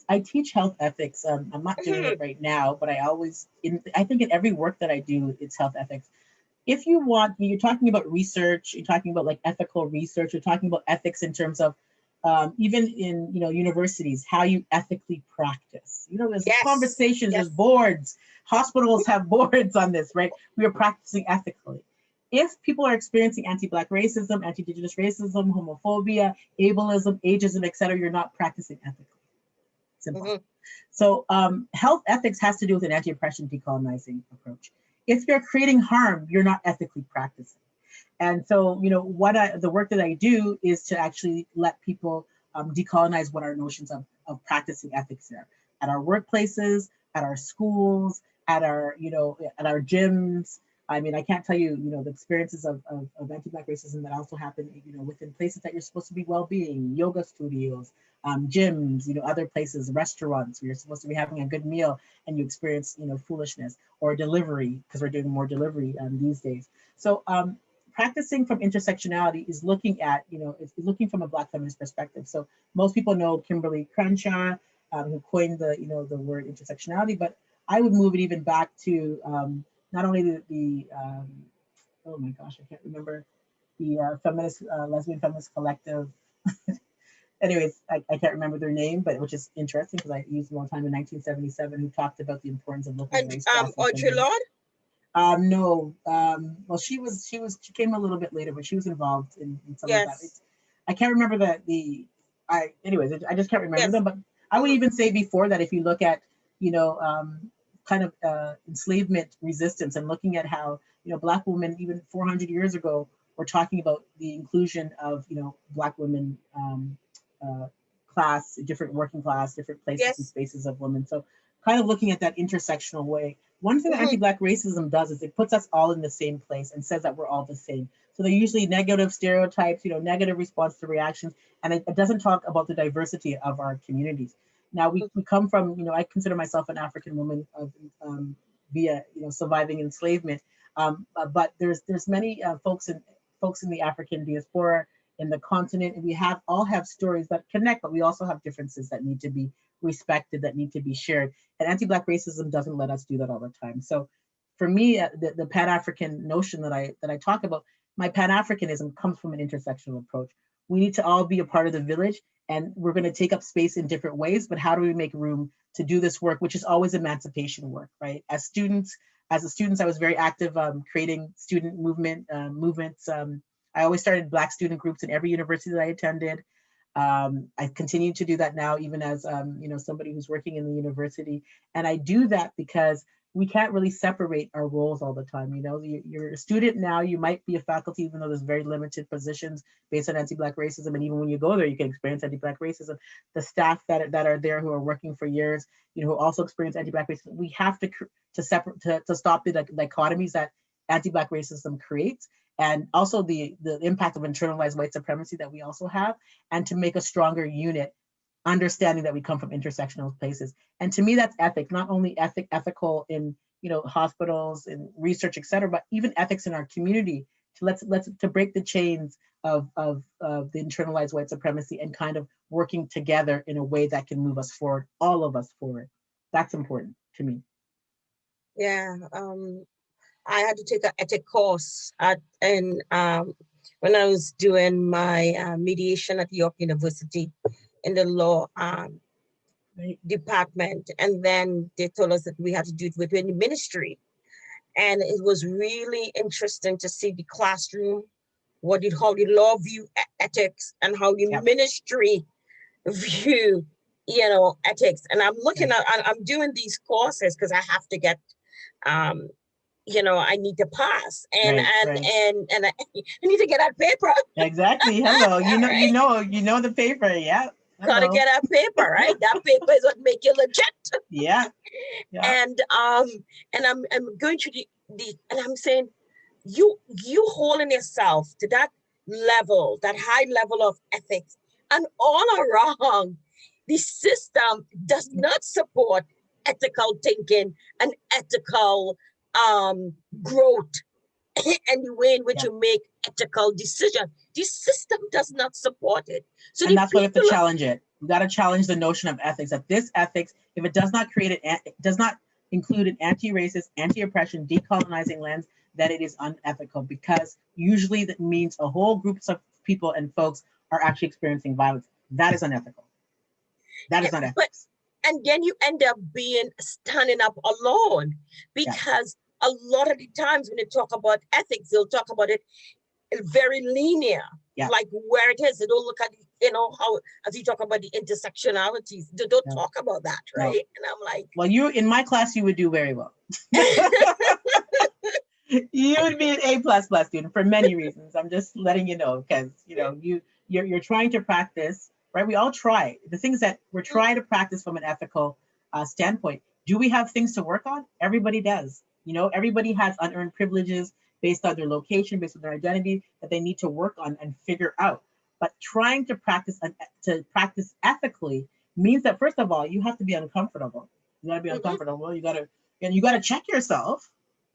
[SPEAKER 2] I teach health ethics. I'm not doing it
[SPEAKER 1] Mhm.
[SPEAKER 2] right now, but I think in every work that I do, it's health ethics. If you want, you're talking about research, you're talking about like ethical research, you're talking about ethics in terms of even in universities, how you ethically practice. There's
[SPEAKER 1] Yes,
[SPEAKER 2] conversations, there's
[SPEAKER 1] yes.
[SPEAKER 2] boards, hospitals have boards on this, right? We are practicing ethically. If people are experiencing anti-Black racism, anti-Indigenous racism, homophobia, ableism, ageism, etc., you're not practicing ethically. Simple.
[SPEAKER 1] Mhm.
[SPEAKER 2] So health ethics has to do with an anti-oppression decolonizing approach. If you're creating harm, you're not ethically practicing. And so, the work that I do is to actually let people decolonize what our notions of practicing ethics are at our workplaces, at our schools, at our gyms. I mean, I can't tell you, the experiences of anti-Black racism that also happen, within places that you're supposed to be well-being, yoga studios, gyms, other places, restaurants where you're supposed to be having a good meal and you experience, foolishness, or delivery, because we're doing more delivery these days. So practicing from intersectionality is looking at, it's looking from a Black feminist perspective. So most people know Kimberly Crenshaw, who coined the word intersectionality, but I would move it even back to not only oh my gosh, I can't remember the lesbian feminist collective. Anyways, I can't remember their name, but which is interesting because I used them all the time in 1977, who talked about the importance of looking at
[SPEAKER 1] And
[SPEAKER 2] race, class, and
[SPEAKER 1] Audre
[SPEAKER 2] gender.
[SPEAKER 1] Lorde?
[SPEAKER 2] No. Well, she came a little bit later, but she was involved in some of that.
[SPEAKER 1] Yes.
[SPEAKER 2] I can't remember anyways, I just can't remember
[SPEAKER 1] Yes.
[SPEAKER 2] them. But I would even say before that, if you look at, you know, kind of enslavement resistance and looking at how, you know, Black women even 400 years ago were talking about the inclusion of, you know, Black women uh, class, different working class, different places and
[SPEAKER 1] Yes.
[SPEAKER 2] spaces of women. So kind of looking at that intersectional way. One thing that
[SPEAKER 1] Mhm.
[SPEAKER 2] anti-Black racism does is it puts us all in the same place and says that we're all the same. So they're usually negative stereotypes, you know, negative response to reactions, and it doesn't talk about the diversity of our communities. Now we come from, you know, I consider myself an African woman of via, you know, surviving enslavement. But there's many folks in the African diaspora in the continent, and we have all have stories that connect, but we also have differences that need to be respected, that need to be shared. And anti-Black racism doesn't let us do that all the time. So for me, the Pan-African notion that I talk about, my Pan-Africanism comes from an intersectional approach. We need to all be a part of the village, and we're going to take up space in different ways, but how do we make room to do this work, which is always emancipation work, right? As a student, I was very active creating student movements. I always started Black student groups in every university that I attended. I continue to do that now, even as you know, somebody who's working in the university. And I do that because we can't really separate our roles all the time. You know, you're a student now, you might be a faculty, even though there's very limited positions based on anti-Black racism. And even when you go there, you can experience anti-Black racism. The staff that are there who are working for years, you know, who also experience anti-Black racism, we have to stop the dichotomies that anti-Black racism creates, and also the impact of internalized white supremacy that we also have, and to make a stronger unit, understanding that we come from intersectional places. And to me, that's ethics, not only ethical in, you know, hospitals and research, et cetera, but even ethics in our community, to let's to break the chains of the internalized white supremacy and kind of working together in a way that can move us forward, all of us forward. That's important to me.
[SPEAKER 1] Yeah. I had to take an ethic course when I was doing my mediation at York University in the law
[SPEAKER 2] Right.
[SPEAKER 1] department, and then they told us that we had to do it within the ministry, and it was really interesting to see the classroom, how the law view ethics and how the
[SPEAKER 2] Yep.
[SPEAKER 1] ministry view, you know, ethics. And I'm looking
[SPEAKER 2] Right.
[SPEAKER 1] at, I'm doing these courses because I have to get um you know, I need to pass,
[SPEAKER 2] Right. Right.
[SPEAKER 1] and I need to get that paper.
[SPEAKER 2] Exactly. Hello.
[SPEAKER 1] Right,
[SPEAKER 2] You know the paper. Yeah.
[SPEAKER 1] gotta
[SPEAKER 2] Hello.
[SPEAKER 1] get that paper, right? That paper is what make you legit.
[SPEAKER 2] Yeah. Yeah.
[SPEAKER 1] And I'm going to the and I'm saying, you holding yourself to that level, that high level of ethics, and all around the system does not support ethical thinking and ethical growth and the way in which
[SPEAKER 2] Yeah.
[SPEAKER 1] you make ethical decisions. The system does not support it. So
[SPEAKER 2] And
[SPEAKER 1] the
[SPEAKER 2] that's why we have to
[SPEAKER 1] people,
[SPEAKER 2] challenge it. We got to challenge the notion of ethics. That this ethics, if it does not it does not include an anti-racist, anti-oppression, decolonizing lens, that it is unethical, because usually that means a whole group of people and folks are actually experiencing violence. That is unethical. That is not
[SPEAKER 1] but
[SPEAKER 2] ethics.
[SPEAKER 1] and then you end up being standing up alone,
[SPEAKER 2] Yeah.
[SPEAKER 1] because a lot of the times when they talk about ethics, they'll talk about it very linear,
[SPEAKER 2] Yeah.
[SPEAKER 1] like where it is. They don't look at, you know, how, as you talk about the intersectionalities, they don't
[SPEAKER 2] No.
[SPEAKER 1] talk about that,
[SPEAKER 2] No.
[SPEAKER 1] right? And I'm like,
[SPEAKER 2] Well, you in my class, you would do very well. You would be an A++ student for many reasons. I'm just letting you know, because you know you're trying to practice, right? We all try the things that we're trying to practice from an ethical standpoint. Do we have things to work on? Everybody does. You know, everybody has unearned privileges based on their location, based on their identity, that they need to work on and figure out. But trying to practice ethically means that, first of all, you have to be uncomfortable. You got to be
[SPEAKER 1] mhm,
[SPEAKER 2] uncomfortable. You got to check yourself,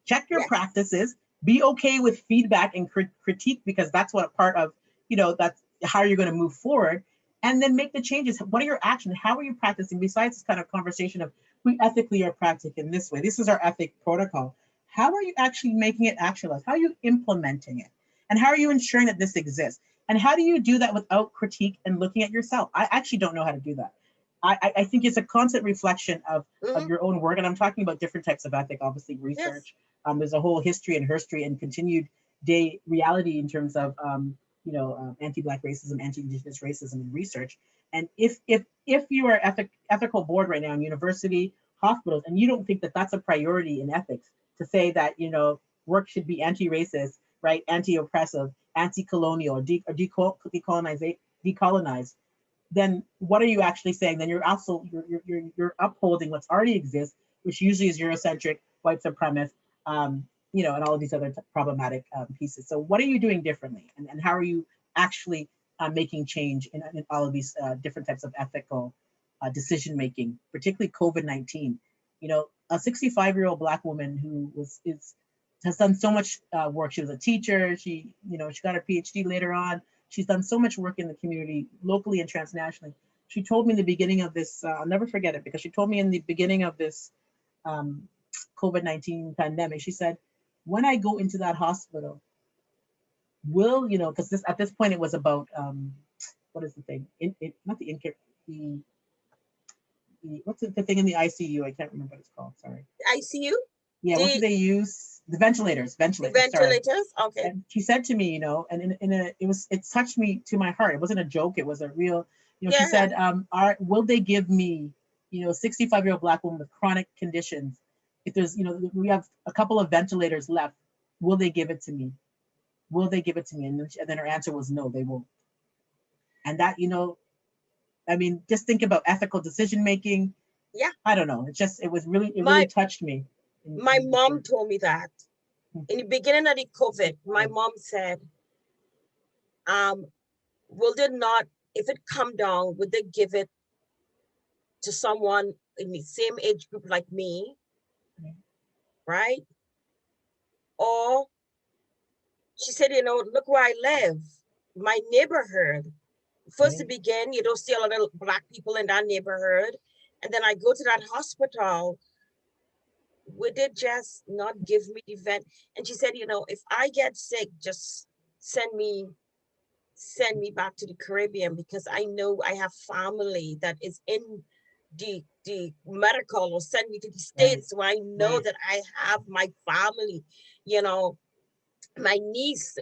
[SPEAKER 2] check your
[SPEAKER 1] yes,
[SPEAKER 2] practices, be okay with feedback and critique, because that's what a part of, you know, that's how you're going to move forward, and then make the changes. What are your actions? How are you practicing? Besides this kind of conversation of we ethically are practicing this way, this is our ethic protocol. How are you actually making it actualized? How are you implementing it? And how are you ensuring that this exists? And how do you do that without critique and looking at yourself? I actually don't know how to do that. I think it's a constant reflection of
[SPEAKER 1] mhm,
[SPEAKER 2] your own work. And I'm talking about different types of ethic, obviously
[SPEAKER 1] yes,
[SPEAKER 2] research. There's a whole history and herstory and continued day reality in terms of anti-Black racism, anti-Indigenous racism in research. And if you are ethical board right now in university, hospitals, and you don't think that that's a priority in ethics to say that work should be anti-racist, right, anti-oppressive, anti-colonial, or decolonized, then what are you actually saying? Then you're also you're upholding what's already exists, which usually is Eurocentric, white supremacist, and all of these other problematic pieces. So what are you doing differently, and how are you actually making change in all of these different types of ethical decision making, particularly COVID-19? A 65-year-old Black woman who has done so much work. She was a teacher. She got her PhD later on. She's done so much work in the community, locally and transnationally. She told me in the beginning of this, I'll never forget it, because she told me in the beginning of this COVID-19 pandemic, she said, when I go into that hospital, because at this point it was about, what is the thing? Not the in-care, what's the thing in the ICU? I can't remember what it's called, sorry.
[SPEAKER 1] ICU?
[SPEAKER 2] Yeah, what do they use? The ventilators.
[SPEAKER 1] Ventilators,
[SPEAKER 2] sorry.
[SPEAKER 1] okay.
[SPEAKER 2] And she said to me, and it touched me to my heart. It wasn't a joke. It was a real, she said, will they give me, 65-year-old Black woman with chronic conditions, if there's, we have a couple of ventilators left, will they give it to me? Will they give it to me? And then her answer was no, they won't. And that, just think about ethical decision making.
[SPEAKER 1] Yeah.
[SPEAKER 2] I don't know. It really touched me.
[SPEAKER 1] My mom told me that in the beginning of the COVID, my mom said, will they not, if it come down, would they give it to someone in the same age group like me, right? Or she said, look where I live, my neighborhood. First to begin, you don't see a lot of Black people in that neighborhood. And then I go to that hospital, would they just not give me the vent? And she said, if I get sick, just send me back to the Caribbean, because I know I have family that is in the medical, or send me to the States where I know that I have my family, my niece,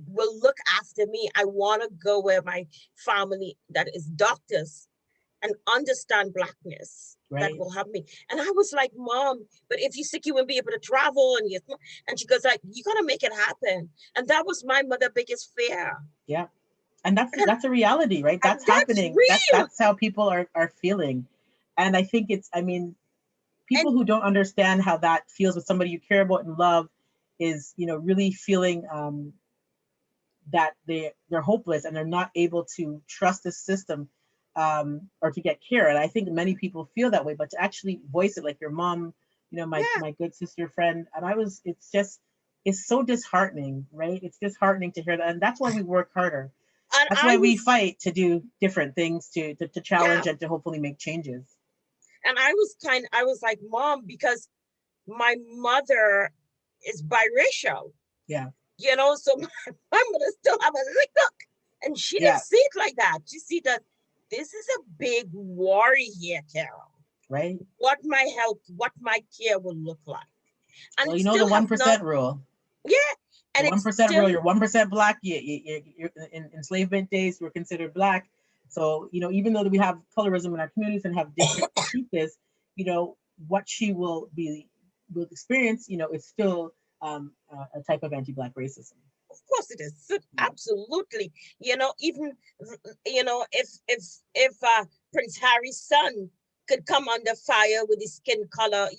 [SPEAKER 1] will look after me. I want to go where my family that is doctors and understand Blackness, that will help me. And I was like, Mom, but if you're sick, you won't be able to travel. And she goes like, you're going to make it happen. And that was my mother's biggest fear.
[SPEAKER 2] Yeah. And that's a reality, right? That's happening. That's how people are feeling. And I think people who don't understand how that feels with somebody you care about and love is, really feeling that they're hopeless and they're not able to trust the system or to get care. And I think many people feel that way, but to actually voice it, like your mom, my good sister friend, and it's so disheartening, right? It's disheartening to hear that. And that's why we work harder. That's why we fight to do different things to challenge and to hopefully make changes.
[SPEAKER 1] And I was like, Mom, because my mother is biracial.
[SPEAKER 2] Yeah.
[SPEAKER 1] So my mother still have a look. And she didn't see it like that. She see that this is a big worry here, Carol.
[SPEAKER 2] Right.
[SPEAKER 1] What my health, what my care will look like. And
[SPEAKER 2] well, the 1% rule.
[SPEAKER 1] Yeah.
[SPEAKER 2] And 1% rule, you're 1% Black. You're in enslavement days, you were considered Black. So, even though we have colorism in our communities and have different pieces, what she will experience, is still a type of anti-Black racism.
[SPEAKER 1] Of course it is. Absolutely. Even, if Prince Harry's son could come under fire with his skin color,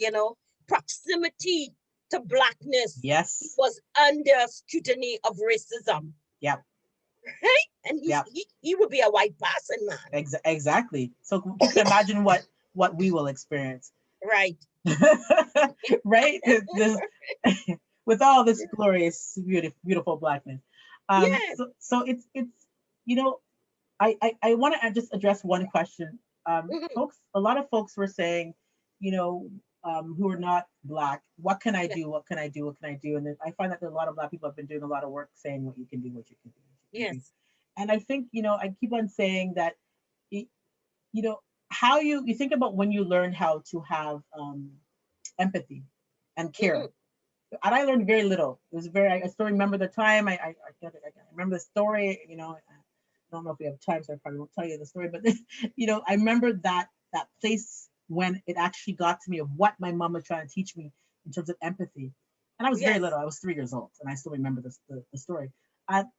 [SPEAKER 1] proximity to Blackness was under scrutiny of racism.
[SPEAKER 2] Yeah.
[SPEAKER 1] Right? And he would be a white person, man.
[SPEAKER 2] Exactly. So you can imagine what we will experience.
[SPEAKER 1] Right.
[SPEAKER 2] Right? With all this glorious, beautiful Blackness. So it's I want to just address one question. Folks, a lot of folks were saying, who are not Black, what can I do? What can I do? What can I do? And I find that a lot of Black people have been doing a lot of work saying what you can do, what you can do.
[SPEAKER 1] Yes.
[SPEAKER 2] And I think, I keep on saying that, how you think about when you learn how to have empathy and care. And I learned very little. It was I still remember the time. I'm remember the story, you know, I don't know if we have time, so I probably won't tell you the story, but you know, I remember that place when it actually got to me of what my mom was trying to teach me in terms of empathy. And I was very
[SPEAKER 1] Yes.
[SPEAKER 2] little, I was 3 years old, and I still remember this, the story.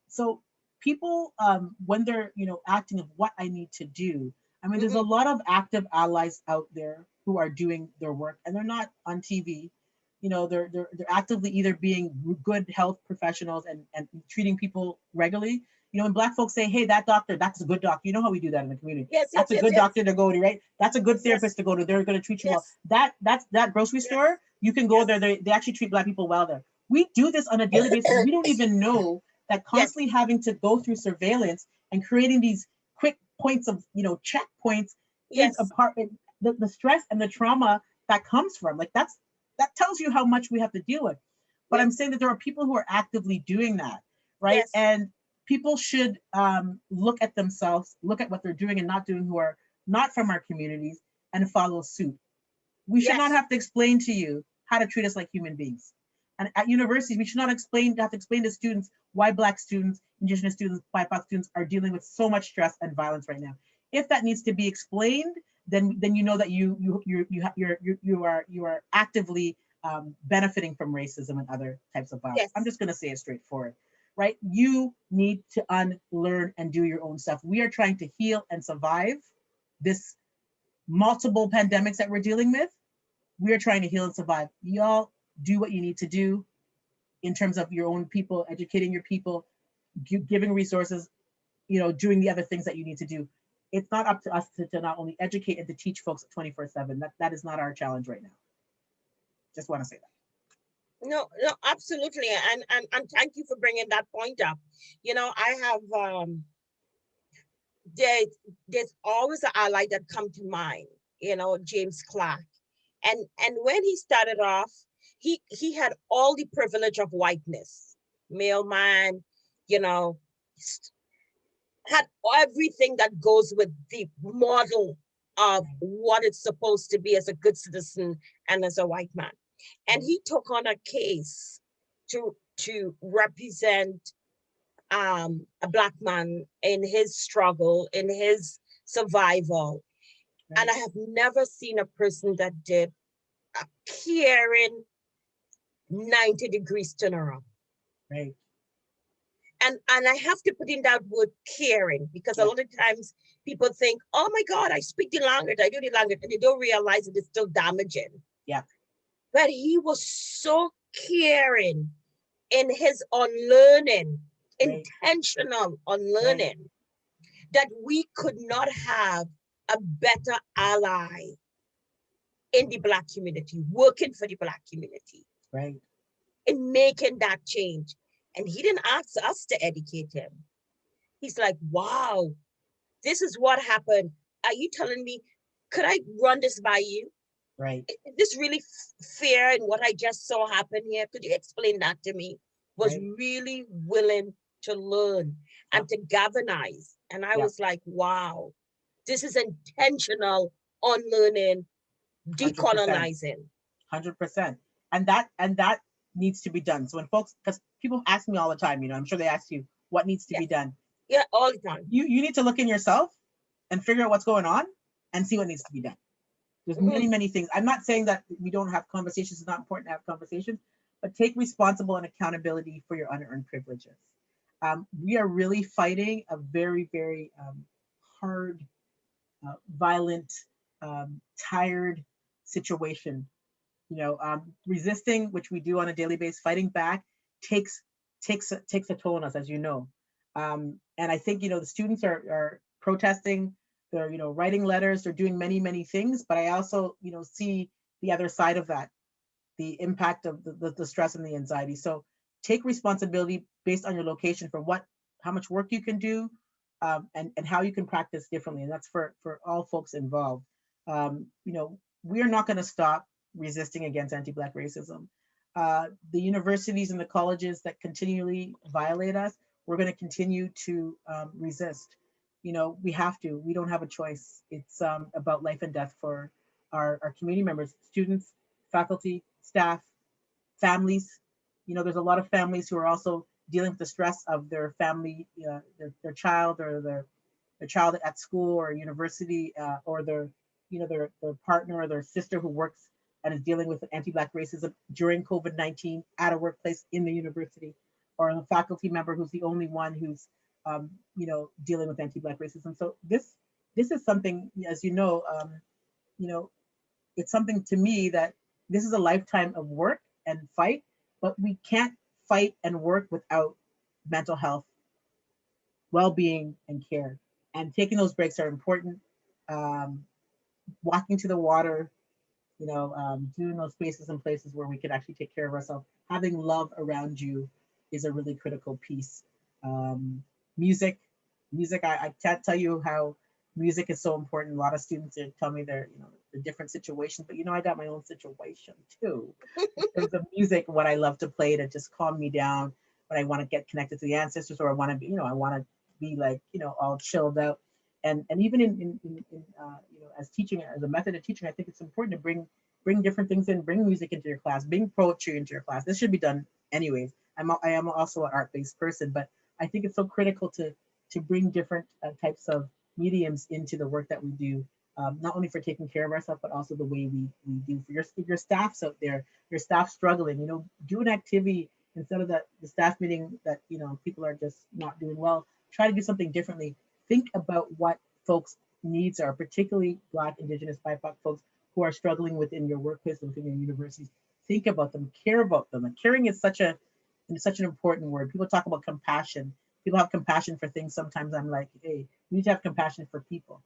[SPEAKER 2] So people, when they're, you know, acting of what I need to do, I mean, there's a
[SPEAKER 1] Mm-hmm.
[SPEAKER 2] lot of active allies out there who are doing their work, and they're not on TV. You know, they're actively either being good health professionals and treating people regularly. You know, when Black folks say, "Hey, that doctor, that's a good doctor," you know how we do that in the community.
[SPEAKER 1] Yes, yes,
[SPEAKER 2] That's a
[SPEAKER 1] yes,
[SPEAKER 2] good
[SPEAKER 1] yes,
[SPEAKER 2] doctor to go to, right? That's a good
[SPEAKER 1] yes,
[SPEAKER 2] therapist to go to. They're going to treat you well.
[SPEAKER 1] yes,
[SPEAKER 2] That grocery
[SPEAKER 1] yes,
[SPEAKER 2] store, you can go
[SPEAKER 1] yes,
[SPEAKER 2] there. They actually treat Black people well there. We do this on a daily basis. We don't even know that
[SPEAKER 1] yes,
[SPEAKER 2] constantly having to go through surveillance and creating these quick points of, you know, checkpoints is a
[SPEAKER 1] yes,
[SPEAKER 2] part, the stress and the trauma that comes from, like, that tells you how much we have to deal with. But I'm
[SPEAKER 1] yes,
[SPEAKER 2] saying that there are people who are actively doing that, right?
[SPEAKER 1] yes,
[SPEAKER 2] And people should look at themselves, look at what they're doing and not doing, who are not from our communities, and follow suit. We should not
[SPEAKER 1] yes,
[SPEAKER 2] have to explain to you how to treat us like human beings. And at universities, we should not have to explain to students why Black students, Indigenous students, BIPOC students are dealing with so much stress and violence right now. If that needs to be explained, then you know that you are actively benefiting from racism and other types of violence. I'm
[SPEAKER 1] yes,
[SPEAKER 2] just going to say it straightforward, right? You need to unlearn and do your own stuff. We are trying to heal and survive this multiple pandemics that we're dealing with. We are trying to heal and survive. Y'all do what you need to do in terms of your own people, educating your people, giving resources, you know, doing the other things that you need to do. It's not up to us to not only educate and to teach folks 24/7. That is not our challenge right now. Just want to say that.
[SPEAKER 1] no, no, absolutely, and thank you for bringing that point up. You know, I have there, there's always an ally that come to mind. You know, James Clark, and when he started off, he had all the privilege of whiteness, mailman, you know, had everything that goes with the model of what it's supposed to be as a good citizen and as a white man. And
[SPEAKER 2] Right,
[SPEAKER 1] he took on a case to represent a Black man in his struggle, in his survival. And
[SPEAKER 2] right,
[SPEAKER 1] I have never seen a person that did a caring 90 degrees turnaround.
[SPEAKER 2] right.
[SPEAKER 1] And I have to put in that word caring, because a
[SPEAKER 2] Yeah,
[SPEAKER 1] lot of times people think, oh my God, I speak the language, I do the language, and they don't realize it is still damaging.
[SPEAKER 2] yeah,
[SPEAKER 1] But he was so caring in his unlearning,
[SPEAKER 2] right,
[SPEAKER 1] intentional
[SPEAKER 2] right,
[SPEAKER 1] unlearning, that we could not have a better ally in the Black community, working for the Black community,
[SPEAKER 2] right,
[SPEAKER 1] in making that change. And he didn't ask us to educate him. He's like, wow, this is what happened. Are you telling me, could I run this by you?
[SPEAKER 2] right,
[SPEAKER 1] Is this really fair in what I just saw happen here? Could you explain that to me? Was
[SPEAKER 2] right.
[SPEAKER 1] really willing to learn
[SPEAKER 2] Yeah,
[SPEAKER 1] and to galvanize. And I
[SPEAKER 2] yeah,
[SPEAKER 1] was like, wow, this is intentional unlearning,
[SPEAKER 2] 100%.
[SPEAKER 1] decolonizing.
[SPEAKER 2] 100%. And that needs to be done. So when folks, because people ask me all the time, you know, I'm sure they ask you what needs to be
[SPEAKER 1] Yes.
[SPEAKER 2] done.
[SPEAKER 1] Yeah, all the time.
[SPEAKER 2] You need to look in yourself and figure out what's going on and see what needs to be done. There's
[SPEAKER 1] Mm-hmm.
[SPEAKER 2] many things. I'm not saying that we don't have conversations. It's not important to have conversations, but take responsible and accountability for your unearned privileges. We are really fighting a very hard, violent, tired situation. You know, resisting, which we do on a daily basis, fighting back takes takes a toll on us, as you know. And I think, you know, the students are protesting, they're, you know, writing letters, they're doing many things, but I also, you know, see the other side of that, the impact of the stress and the anxiety. So take responsibility based on your location for how much work you can do, and how you can practice differently. And that's for all folks involved. You know, we are not going to stop resisting against anti-Black racism. The universities and the colleges that continually violate us, we're going to continue to resist. You know, we have to. We don't have a choice. It's about life and death for our community members, students, faculty, staff, families. You know, there's a lot of families who are also dealing with the stress of their family, their child, or their child at school or university, or their, their partner or their sister who works and is dealing with anti-Black racism during COVID-19 at a workplace in the university, or a faculty member who's the only one who's, dealing with anti-Black racism. So this is something, as you know, it's something to me that this is a lifetime of work and fight, but we can't fight and work without mental health, well-being, and care. And taking those breaks are important. Um, Walking to the water, doing those spaces and places where we can actually take care of ourselves. Having love around you is a really critical piece. Um, music, I can't tell you how music is so important. A lot of students tell me the different situations, but I got my own situation too. In terms of music, what I love to play to just calm me down when I want to get connected to the ancestors, or I want to be, I want to be like, all chilled out. And even as teaching, as a method of teaching, I think it's important to bring different things in, bring music into your class, bring poetry into your class. This should be done anyways. I am also an art-based person, but I think it's so critical to bring different types of mediums into the work that we do, not only for taking care of ourselves, but also the way we do for your staffs out there, your staff struggling. Do an activity instead of the staff meeting that people are just not doing well. Try to do something differently. Think about what folks' needs are, particularly Black, Indigenous, BIPOC folks who are struggling within your workplace, within your universities. Think about them, care about them. And caring is such an important word. People talk about compassion. People have compassion for things. Sometimes I'm like, hey, we need to have compassion for people,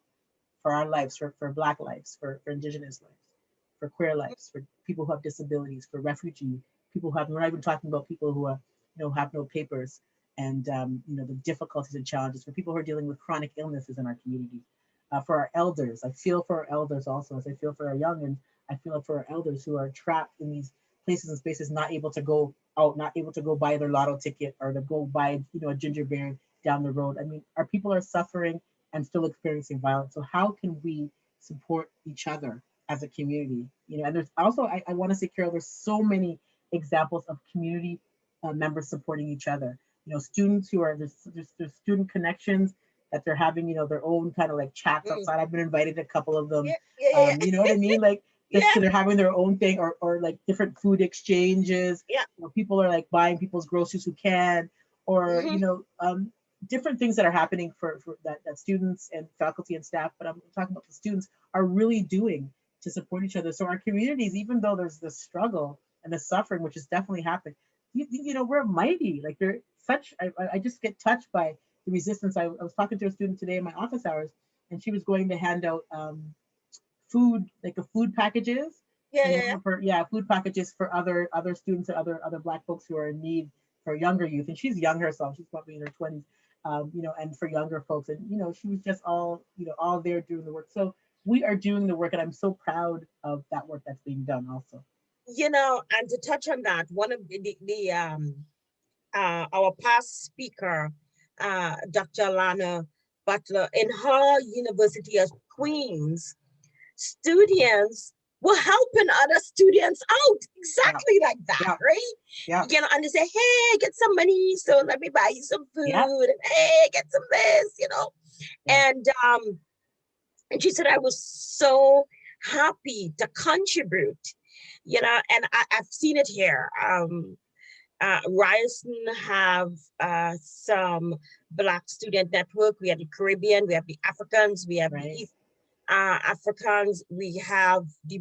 [SPEAKER 2] for our lives, for Black lives, for Indigenous lives, for queer lives, for people who have disabilities, for refugee people who have. We're not even talking about people who are, have no papers, and the difficulties and challenges for people who are dealing with chronic illnesses in our community. For our elders, I feel for our elders also, as I feel for our youngins. I feel for our elders who are trapped in these places and spaces, not able to go out, not able to go buy their lotto ticket or to go buy, a ginger beer down the road. I mean, our people are suffering and still experiencing violence. So how can we support each other as a community? And there's also, I want to say, Carol, there's so many examples of community members supporting each other. Students who are, there's student connections that they're having, their own kind of like chats outside. I've been invited to a couple of them.
[SPEAKER 1] Yeah.
[SPEAKER 2] You know what I mean? Like, just
[SPEAKER 1] Yeah.
[SPEAKER 2] so they're having their own thing, or like different food exchanges.
[SPEAKER 1] Yeah.
[SPEAKER 2] People are like buying people's groceries who can, or different things that are happening for that students and faculty and staff, but I'm talking about the students are really doing to support each other. So our communities, even though there's the struggle and the suffering, which is definitely happening, we're mighty. Like they're such, I just get touched by the resistance. I was talking to a student today in my office hours, and she was going to hand out food, like a food packages. Food packages for other students or other Black folks who are in need, for younger youth. And she's young herself, she's probably in her 20s, and for younger folks. And she was just all there doing the work. So we are doing the work, and I'm so proud of that work that's being done also.
[SPEAKER 1] And to touch on that, one of our past speaker, Dr. Alana Butler, in her University of Queens, students were helping other students out exactly like that, right?
[SPEAKER 2] Yeah.
[SPEAKER 1] And they say, hey, get some money, so let me buy you some food, and hey, get some this, And she said, I was so happy to contribute, and I've seen it here. Ryerson have some Black student network. We have the Caribbean, we have the Africans, we have the East Africans, we have the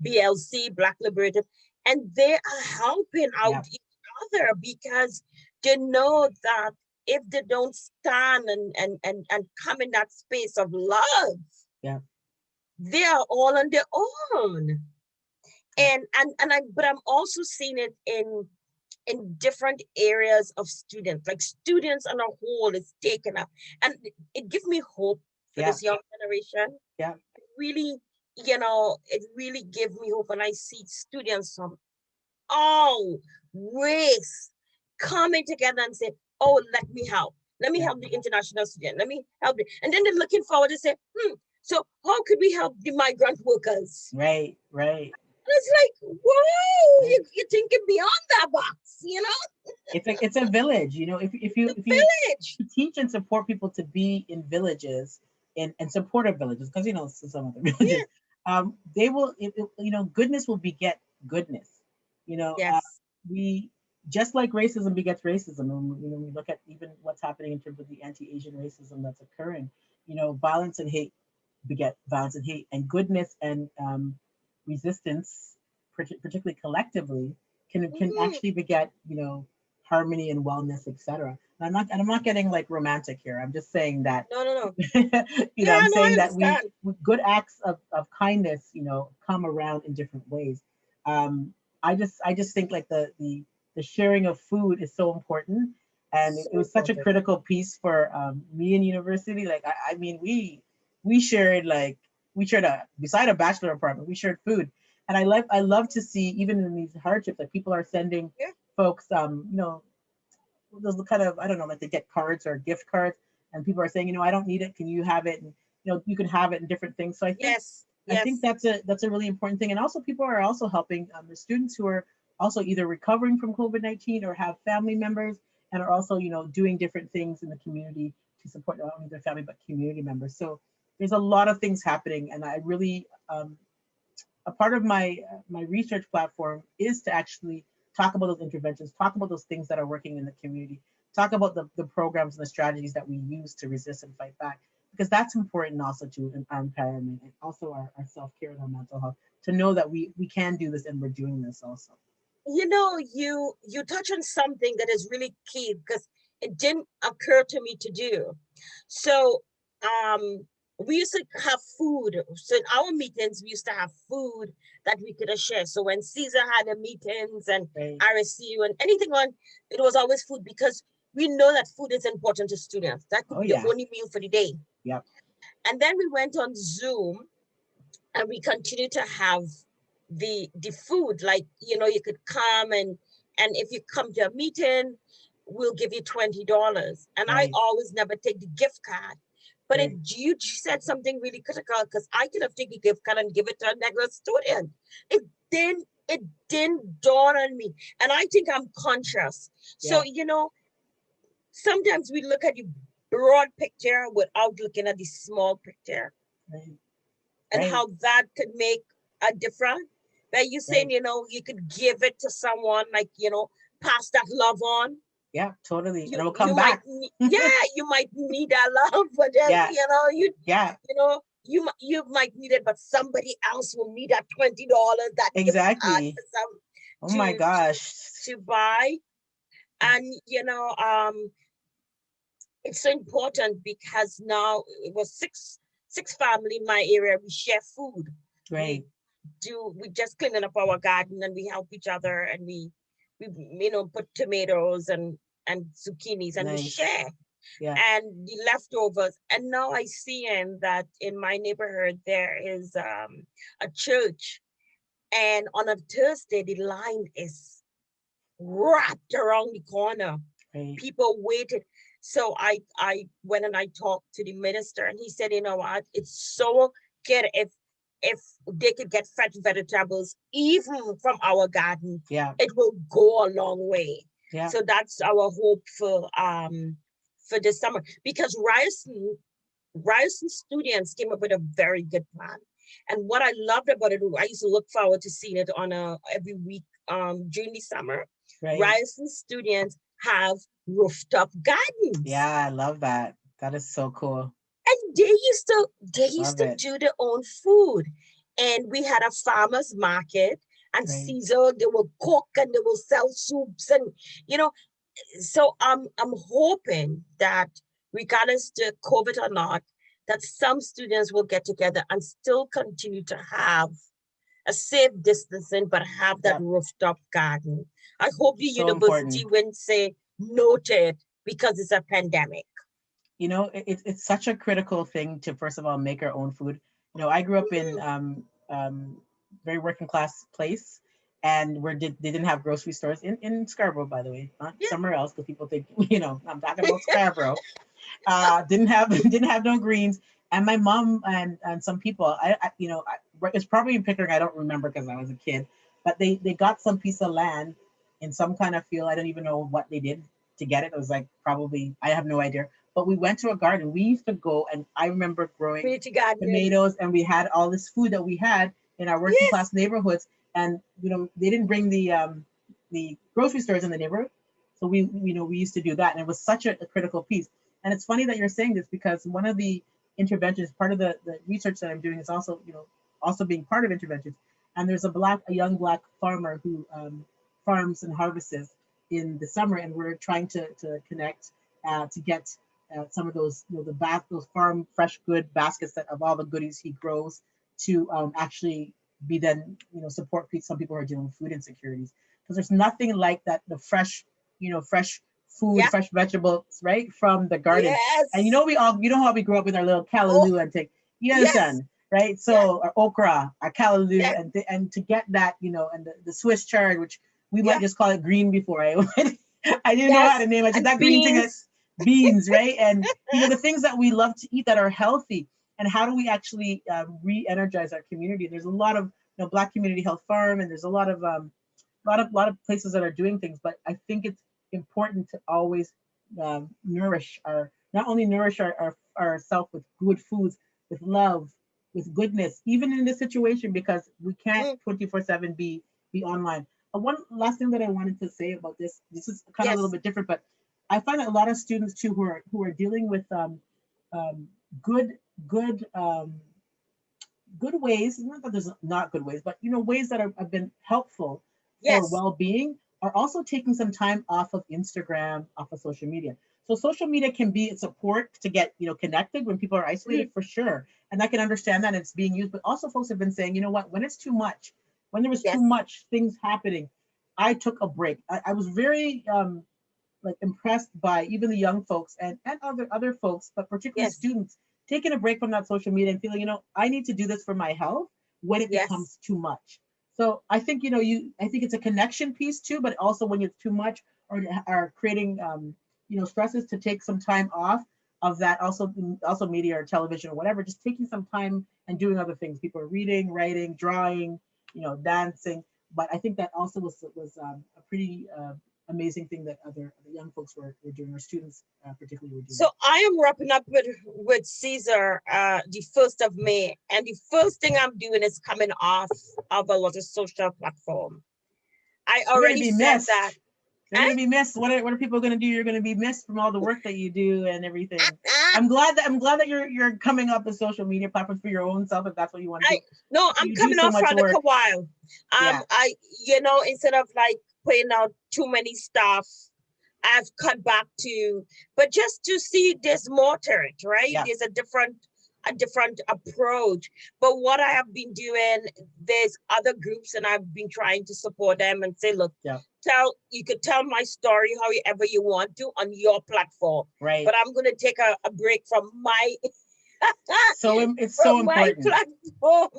[SPEAKER 1] BLC, Black Liberated, and they are helping out each other because they know that if they don't stand and come in that space of love, they are all on their own. But I'm also seeing it in different areas of students, like students on a whole is taken up, and it gives me hope for this young generation. It really, it really gives me hope when I see students from all race coming together and say, oh, let me help the international student, let me help it. And then they're looking forward to say, so how could we help the migrant workers?
[SPEAKER 2] Right.
[SPEAKER 1] And it's like, whoa, you're thinking beyond that box,
[SPEAKER 2] It's a village, you know, if you
[SPEAKER 1] Village.
[SPEAKER 2] teach and support people to be in villages and supportive villages, because you know some of the
[SPEAKER 1] Yeah.
[SPEAKER 2] villages, they will, you know, goodness will beget goodness. You know,
[SPEAKER 1] Yes.
[SPEAKER 2] we just like racism begets racism, and you know, we look at even what's happening in terms of the anti-Asian racism that's occurring. You know, violence and hate beget violence and hate, and goodness and resistance, particularly collectively, can
[SPEAKER 1] Mhm.
[SPEAKER 2] actually beget, you know, harmony and wellness, etc. And I'm not getting like romantic here. I'm just saying that
[SPEAKER 1] No, no, no.
[SPEAKER 2] you know,
[SPEAKER 1] Yeah,
[SPEAKER 2] I'm
[SPEAKER 1] no, I
[SPEAKER 2] saying that we
[SPEAKER 1] understand.
[SPEAKER 2] good acts of kindness, you know, come around in different ways. Um, I just think like the sharing of food is so important, and
[SPEAKER 1] So
[SPEAKER 2] it was such a
[SPEAKER 1] important.
[SPEAKER 2] critical piece for me in university. Like I mean, we shared like we shared a beside a bachelor apartment, we shared food, and I love to see even in these hardships that people are sending
[SPEAKER 1] Yeah.
[SPEAKER 2] folks you know, those kind of, I don't know, like they get cards or gift cards, and people are saying, you know, I don't need it, can you have it? And you know, you can have it in different things. So
[SPEAKER 1] Yes.
[SPEAKER 2] I think
[SPEAKER 1] Yes.
[SPEAKER 2] that's a really important thing. And also people are also helping the students who are also either recovering from COVID-19 or have family members and are also, you know, doing different things in the community to support not only their family but community members. So there's a lot of things happening, and I really a part of my research platform is to actually talk about those interventions, talk about those things that are working in the community, talk about the programs and the strategies that we use to resist and fight back, because that's important also to our empowerment and also our self-care and our mental health, to know that we can do this and we're doing this also.
[SPEAKER 1] You know, you touch on something that is really key because it didn't occur to me to do. So, we used to have food. So in our meetings, we used to have food that we could share. So when CESAR had the meetings and
[SPEAKER 2] Right.
[SPEAKER 1] RSU and anything on, it was always food because we know that food is important to students. That could
[SPEAKER 2] Oh
[SPEAKER 1] be the
[SPEAKER 2] yeah.
[SPEAKER 1] only meal for the day.
[SPEAKER 2] Yep.
[SPEAKER 1] And then we went on Zoom and we continue to have the food, like, you know, you could come and if you come to a meeting, we'll give you $20. And I
[SPEAKER 2] Right.
[SPEAKER 1] always never take the gift card, but it
[SPEAKER 2] Right.
[SPEAKER 1] you said something really critical because I could have taken a gift card and give it to a negro student. It didn't dawn on me, and I think I'm conscious. So,
[SPEAKER 2] Yeah.
[SPEAKER 1] you know, sometimes we look at the broad picture without looking at the small picture
[SPEAKER 2] Right.
[SPEAKER 1] and
[SPEAKER 2] Right.
[SPEAKER 1] how that could make a difference. That you saying,
[SPEAKER 2] Right.
[SPEAKER 1] you know, you could give it to someone, like, you know, pass that love on.
[SPEAKER 2] Yeah, totally. And it will
[SPEAKER 1] You
[SPEAKER 2] come
[SPEAKER 1] might
[SPEAKER 2] back.
[SPEAKER 1] yeah, you might need that love, but then,
[SPEAKER 2] Yeah.
[SPEAKER 1] you know,
[SPEAKER 2] Yeah.
[SPEAKER 1] you know, you might need it, but somebody else will need that $20, that gift card
[SPEAKER 2] Exactly.
[SPEAKER 1] for some
[SPEAKER 2] Oh my
[SPEAKER 1] to to
[SPEAKER 2] gosh.
[SPEAKER 1] to buy.
[SPEAKER 2] Yeah.
[SPEAKER 1] And you know, it's so important because now it was six family in my area. We share food. We
[SPEAKER 2] Right.
[SPEAKER 1] we just cleaning up our garden and we help each other and we you know put tomatoes and zucchinis and we
[SPEAKER 2] Nice.
[SPEAKER 1] share
[SPEAKER 2] Yeah.
[SPEAKER 1] and the leftovers. And now I see in that in my neighborhood there is a church, and on a Thursday the line is wrapped around the corner.
[SPEAKER 2] Right.
[SPEAKER 1] People waited. So I went and I talked to the minister, and he said, you know what, it's so good if they could get fresh vegetables even from our garden,
[SPEAKER 2] Yeah.
[SPEAKER 1] it will go a long way.
[SPEAKER 2] Yeah.
[SPEAKER 1] So that's our hope for this summer, because Ryerson students came up with a very good plan. And what I loved about it, I used to look forward to seeing it on a every week during the summer.
[SPEAKER 2] Right.
[SPEAKER 1] Ryerson students have rooftop gardens.
[SPEAKER 2] Yeah, I love that. That is so cool.
[SPEAKER 1] And they used
[SPEAKER 2] Love
[SPEAKER 1] to
[SPEAKER 2] it.
[SPEAKER 1] do their own food. And we had a farmer's market, and
[SPEAKER 2] Right.
[SPEAKER 1] Caesar, they will cook and they will sell soups, and you know, so I'm hoping that regardless to COVID or not, that some students will get together and still continue to have a safe distancing, but have that
[SPEAKER 2] Yep.
[SPEAKER 1] rooftop garden. I hope the
[SPEAKER 2] So
[SPEAKER 1] university
[SPEAKER 2] important.
[SPEAKER 1] won't say noted because it's a pandemic.
[SPEAKER 2] You know, it's such a critical thing to first of all make our own food. You know, I grew up in
[SPEAKER 1] Mhm.
[SPEAKER 2] very working class place, and they didn't have grocery stores in Scarborough, by the way, not
[SPEAKER 1] Yeah.
[SPEAKER 2] somewhere else, because people think, you know, I'm talking about Scarborough. Didn't have didn't have no greens. And my mom and some people, you know, it's probably in Pickering. I don't remember because I was a kid, but they got some piece of land in some kind of field. I don't even know what they did to get it. It was like probably, I have no idea. But we went to a garden. We used to go, and I remember growing
[SPEAKER 1] Community gardening.
[SPEAKER 2] tomatoes, and we had all this food that we had in our working
[SPEAKER 1] Yes.
[SPEAKER 2] class neighborhoods. And they didn't bring the grocery stores in the neighborhood, so we used to do that, and it was such a critical piece. And it's funny that you're saying this, because one of the interventions, part of the research that I'm doing is also also being part of interventions. And there's a young black farmer who farms and harvests in the summer, and we're trying to connect to get some of those those farm fresh good baskets of all the goodies he grows to actually be then support some people who are dealing with food insecurities, because there's nothing like that, the fresh fresh food,
[SPEAKER 1] Yeah.
[SPEAKER 2] fresh vegetables, right, from the garden.
[SPEAKER 1] Yes.
[SPEAKER 2] And how we grew up with our little callaloo and take,
[SPEAKER 1] Yes.
[SPEAKER 2] understand, right? So our okra, our callaloo,
[SPEAKER 1] Yeah.
[SPEAKER 2] and to get that, and the Swiss chard, which we might
[SPEAKER 1] Yeah.
[SPEAKER 2] just call it green before I I didn't know
[SPEAKER 1] Yes.
[SPEAKER 2] how to name it. Just
[SPEAKER 1] And
[SPEAKER 2] that green thing,
[SPEAKER 1] beans.
[SPEAKER 2] beans, right? And the things that we love to eat that are healthy. And how do we actually re-energize our community? There's a lot of Black Community Health Farm, and there's a lot of lot of places that are doing things. But I think it's important to always nourish not only nourish ourselves with good foods, with love, with goodness, even in this situation, because we can't 24/7 be online. One last thing that I wanted to say about this is kind of a little bit different, but I find that a lot of students too who are dealing with good good good ways, not that there's not good ways, but ways that have been helpful for well-being, are also taking some time off of Instagram, off of social media. So social media can be a support to get connected when people are isolated, for sure, and I can understand that it's being used. But also, folks have been saying, what, when it's too much, when there was too much things happening, I took a break. I was very impressed by even the young folks and other folks, but particularly students, taking a break from that social media and feeling, I need to do this for my health when it becomes too much. So I think, I think it's a connection piece too, but also when it's too much or creating, stresses, to take some time off of that, also media or television or whatever, just taking some time and doing other things. People are reading, writing, drawing, dancing. But I think that also was a pretty amazing thing that other young folks were doing, or students particularly were doing.
[SPEAKER 1] So I am wrapping up with CESAR the 1st of May, and the first thing I'm doing is coming off of a lot of social platform. I already said that.
[SPEAKER 2] You're going to be missed. What are people going to do? You're going to be missed from all the work that you do and everything. I'm glad that you're coming up with social media platforms for your own self, if that's what you want to do.
[SPEAKER 1] No, I'm coming off for a while. I instead of putting out too many stuff, I've cut back to, but just to see there's more to it, right? Yeah. There's a different approach. But what I have been doing, there's other groups, and I've been trying to support them and say, look, you could tell my story however you want to on your platform, right? But I'm going to take a break from my
[SPEAKER 2] so it's so important.
[SPEAKER 1] Platform,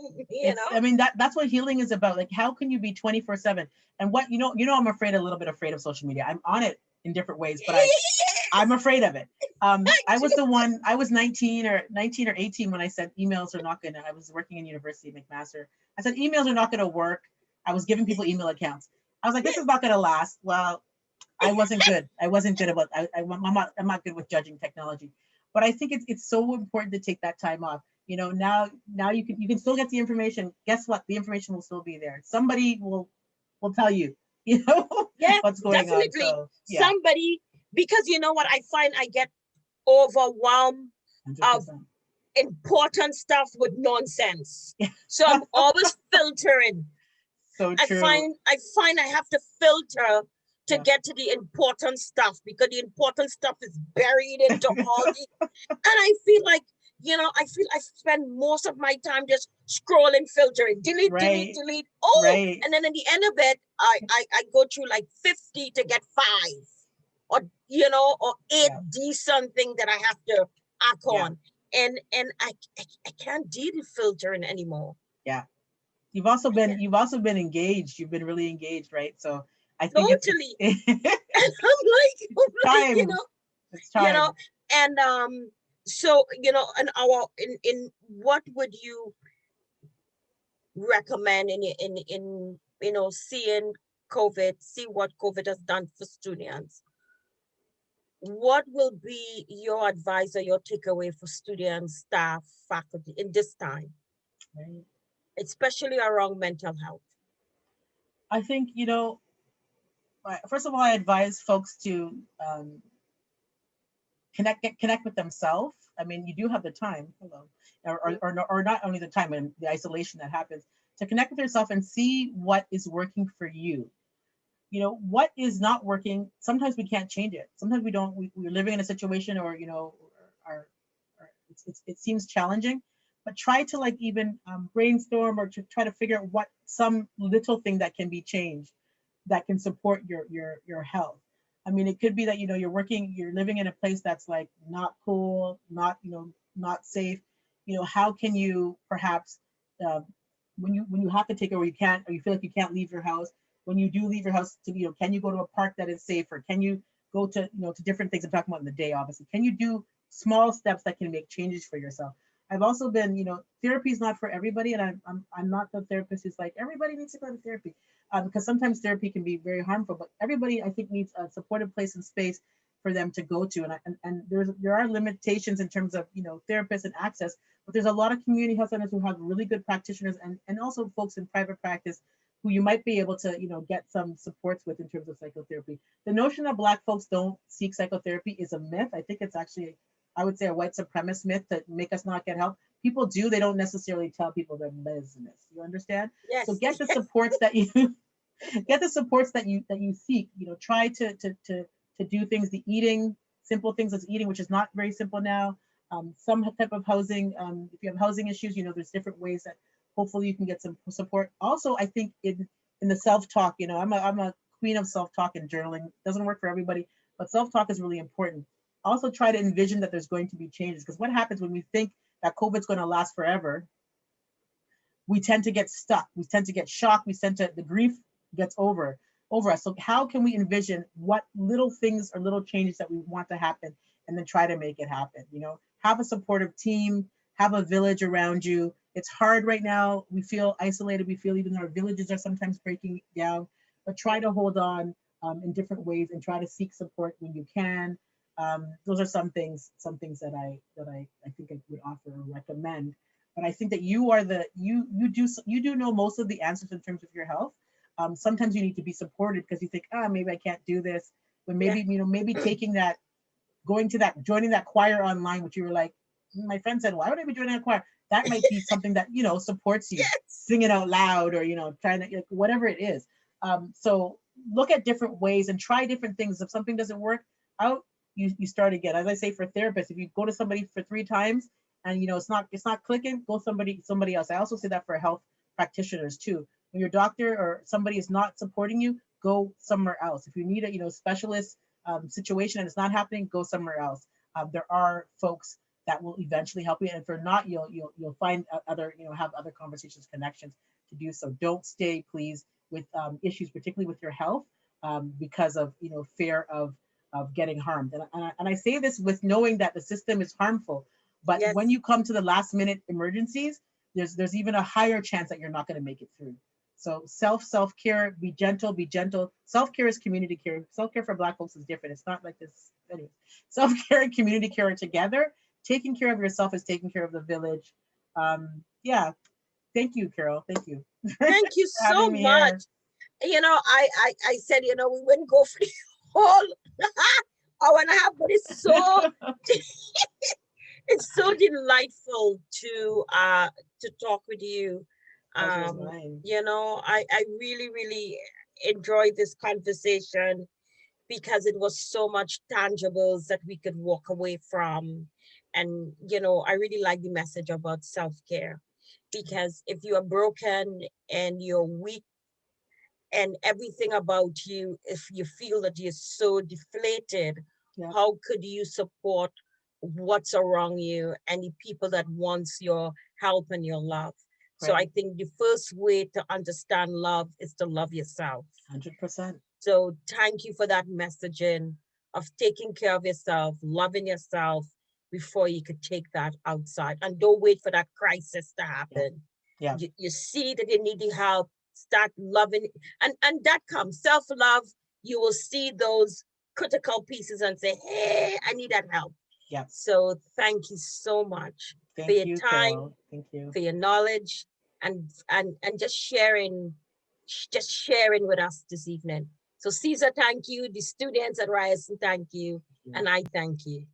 [SPEAKER 2] I mean, that's what healing is about. Like, how can you be 24/7? And what I'm a little bit afraid of social media. I'm on it in different ways, but I'm afraid of it. I was 19 or 18 when I said emails are not gonna. I was working in university, McMaster. I said emails are not gonna work. I was giving people email accounts. I was like, this is not gonna last. Well, I wasn't good. I wasn't good about. I'm not good with judging technology. But I think it's so important to take that time off. Now you can still get the information. Guess what? The information will still be there. Somebody will tell you, what's going on. So,
[SPEAKER 1] somebody, because you know what I find, I get overwhelmed 100%. Of important stuff with nonsense. So I'm always filtering.
[SPEAKER 2] So true.
[SPEAKER 1] I find I have to filter to get to the important stuff, because the important stuff is buried into all the, and I feel like, I spend most of my time just scrolling, filtering, delete. Oh, and then at the end of it, I go through 50 to get 5 or 8 decent thing that I have to act on. And I can't deal with filtering anymore.
[SPEAKER 2] Yeah. You've also been engaged. You've been really engaged, right? So I think
[SPEAKER 1] totally. I'm like,
[SPEAKER 2] it's time.
[SPEAKER 1] And so in what would you recommend in seeing COVID, see what COVID has done for students, what will be your advice or your takeaway for students, staff, faculty in this time,
[SPEAKER 2] Right.
[SPEAKER 1] especially around mental health?
[SPEAKER 2] I think, first of all, I advise folks to connect with themselves. I mean, you do have the time, hello, or not only the time and the isolation that happens, to connect with yourself and see what is working for you. What is not working. Sometimes we can't change it. Sometimes we don't. We're living in a situation, or it seems challenging, but try to like even brainstorm or to try to figure out what some little thing that can be changed that can support your health. I mean, it could be that you're living in a place that's like not cool, not safe. How can you perhaps uh, when you have to take it, or you can't, or you feel like you can't leave your house, when you do leave your house, to can you go to a park that is safer? Can you go to to different things I'm talking about in the day? Obviously, can you do small steps that can make changes for yourself? I've also been, therapy is not for everybody, and I'm not the therapist who's like everybody needs to go to therapy, because sometimes therapy can be very harmful. But everybody, I think, needs a supportive place and space for them to go to, and there are limitations in terms of therapists and access. But there's a lot of community health centers who have really good practitioners, and also folks in private practice who you might be able to get some supports with in terms of psychotherapy. The notion that Black folks don't seek psychotherapy is a myth. I think it's actually, I would say, a white supremacist myth to make us not get help. People do, they don't necessarily tell people their business. You understand? So
[SPEAKER 1] Yes.
[SPEAKER 2] get the supports that you get the supports that you seek. Try to do things, the eating, simple things as eating, which is not very simple now. Some type of housing. If you have housing issues, there's different ways that hopefully you can get some support. Also, I think in the self-talk, I'm a queen of self-talk and journaling. It doesn't work for everybody, but self-talk is really important. Also try to envision that there's going to be changes, because what happens when we think that COVID's going to last forever, we tend to get stuck. We tend to get shocked. The grief gets over us. So how can we envision what little things or little changes that we want to happen, and then try to make it happen? Have a supportive team, have a village around you. It's hard right now. We feel isolated. We feel even our villages are sometimes breaking down, but try to hold on in different ways and try to seek support when you can. Those are some things that I think I would offer or recommend. But I think that you do know most of the answers in terms of your health. Sometimes you need to be supported because you think, maybe I can't do this. But
[SPEAKER 1] Yeah.
[SPEAKER 2] maybe taking that, joining that choir online, which you were like, my friend said, why would I be joining a choir? That might be something that, supports you.
[SPEAKER 1] Yes.
[SPEAKER 2] Sing it out loud, or, trying to, whatever it is. So look at different ways and try different things. If something doesn't work out, you start again. As I say for therapists, if you go to somebody for 3 times and, it's not clicking, go somebody else. I also say that for health practitioners too. When your doctor or somebody is not supporting you, go somewhere else. If you need a specialist situation and it's not happening, go somewhere else. There are folks that will eventually help you, and if not, you'll find other have other conversations, connections to do so. Don't stay, please, with issues, particularly with your health, because of fear of getting harmed. And I say this with knowing that the system is harmful, but when
[SPEAKER 1] Yes.
[SPEAKER 2] you come to the last minute emergencies, there's even a higher chance that you're not going to make it through. So self-care, be gentle, be gentle. Self-care is community care. Self-care for Black folks is different. It's not like this. Anyway, self-care and community care are together. Taking care of yourself is taking care of the village. Yeah. Thank you, Carol. Thank you for
[SPEAKER 1] Thank you so
[SPEAKER 2] having me here.
[SPEAKER 1] much. I said, we wouldn't go for the whole hour and a half, but it's so delightful to talk with you.
[SPEAKER 2] Mine.
[SPEAKER 1] I really, really enjoyed this conversation because it was so much tangibles that we could walk away from. And, I really like the message about self-care, because if you are broken and you're weak and everything about you, if you feel that you're so deflated,
[SPEAKER 2] Yeah.
[SPEAKER 1] how could you support what's around you and the people that wants your help and your love? So I
[SPEAKER 2] Right.
[SPEAKER 1] think the first way to understand love is to love yourself.
[SPEAKER 2] 100%.
[SPEAKER 1] So thank you for that messaging of taking care of yourself, loving yourself before you could take that outside. And don't wait for that crisis to
[SPEAKER 2] Yeah.
[SPEAKER 1] happen.
[SPEAKER 2] Yeah.
[SPEAKER 1] You see that you need the help, start loving, and that comes self-love. You will see those critical pieces and say, hey, I need that help.
[SPEAKER 2] Yeah.
[SPEAKER 1] So thank you so much for
[SPEAKER 2] Thank
[SPEAKER 1] your
[SPEAKER 2] you,
[SPEAKER 1] time,
[SPEAKER 2] Carol. Thank you.
[SPEAKER 1] for your knowledge, and just sharing with us this evening. So CESAR, thank you. The students at Ryerson, thank you. And I thank you.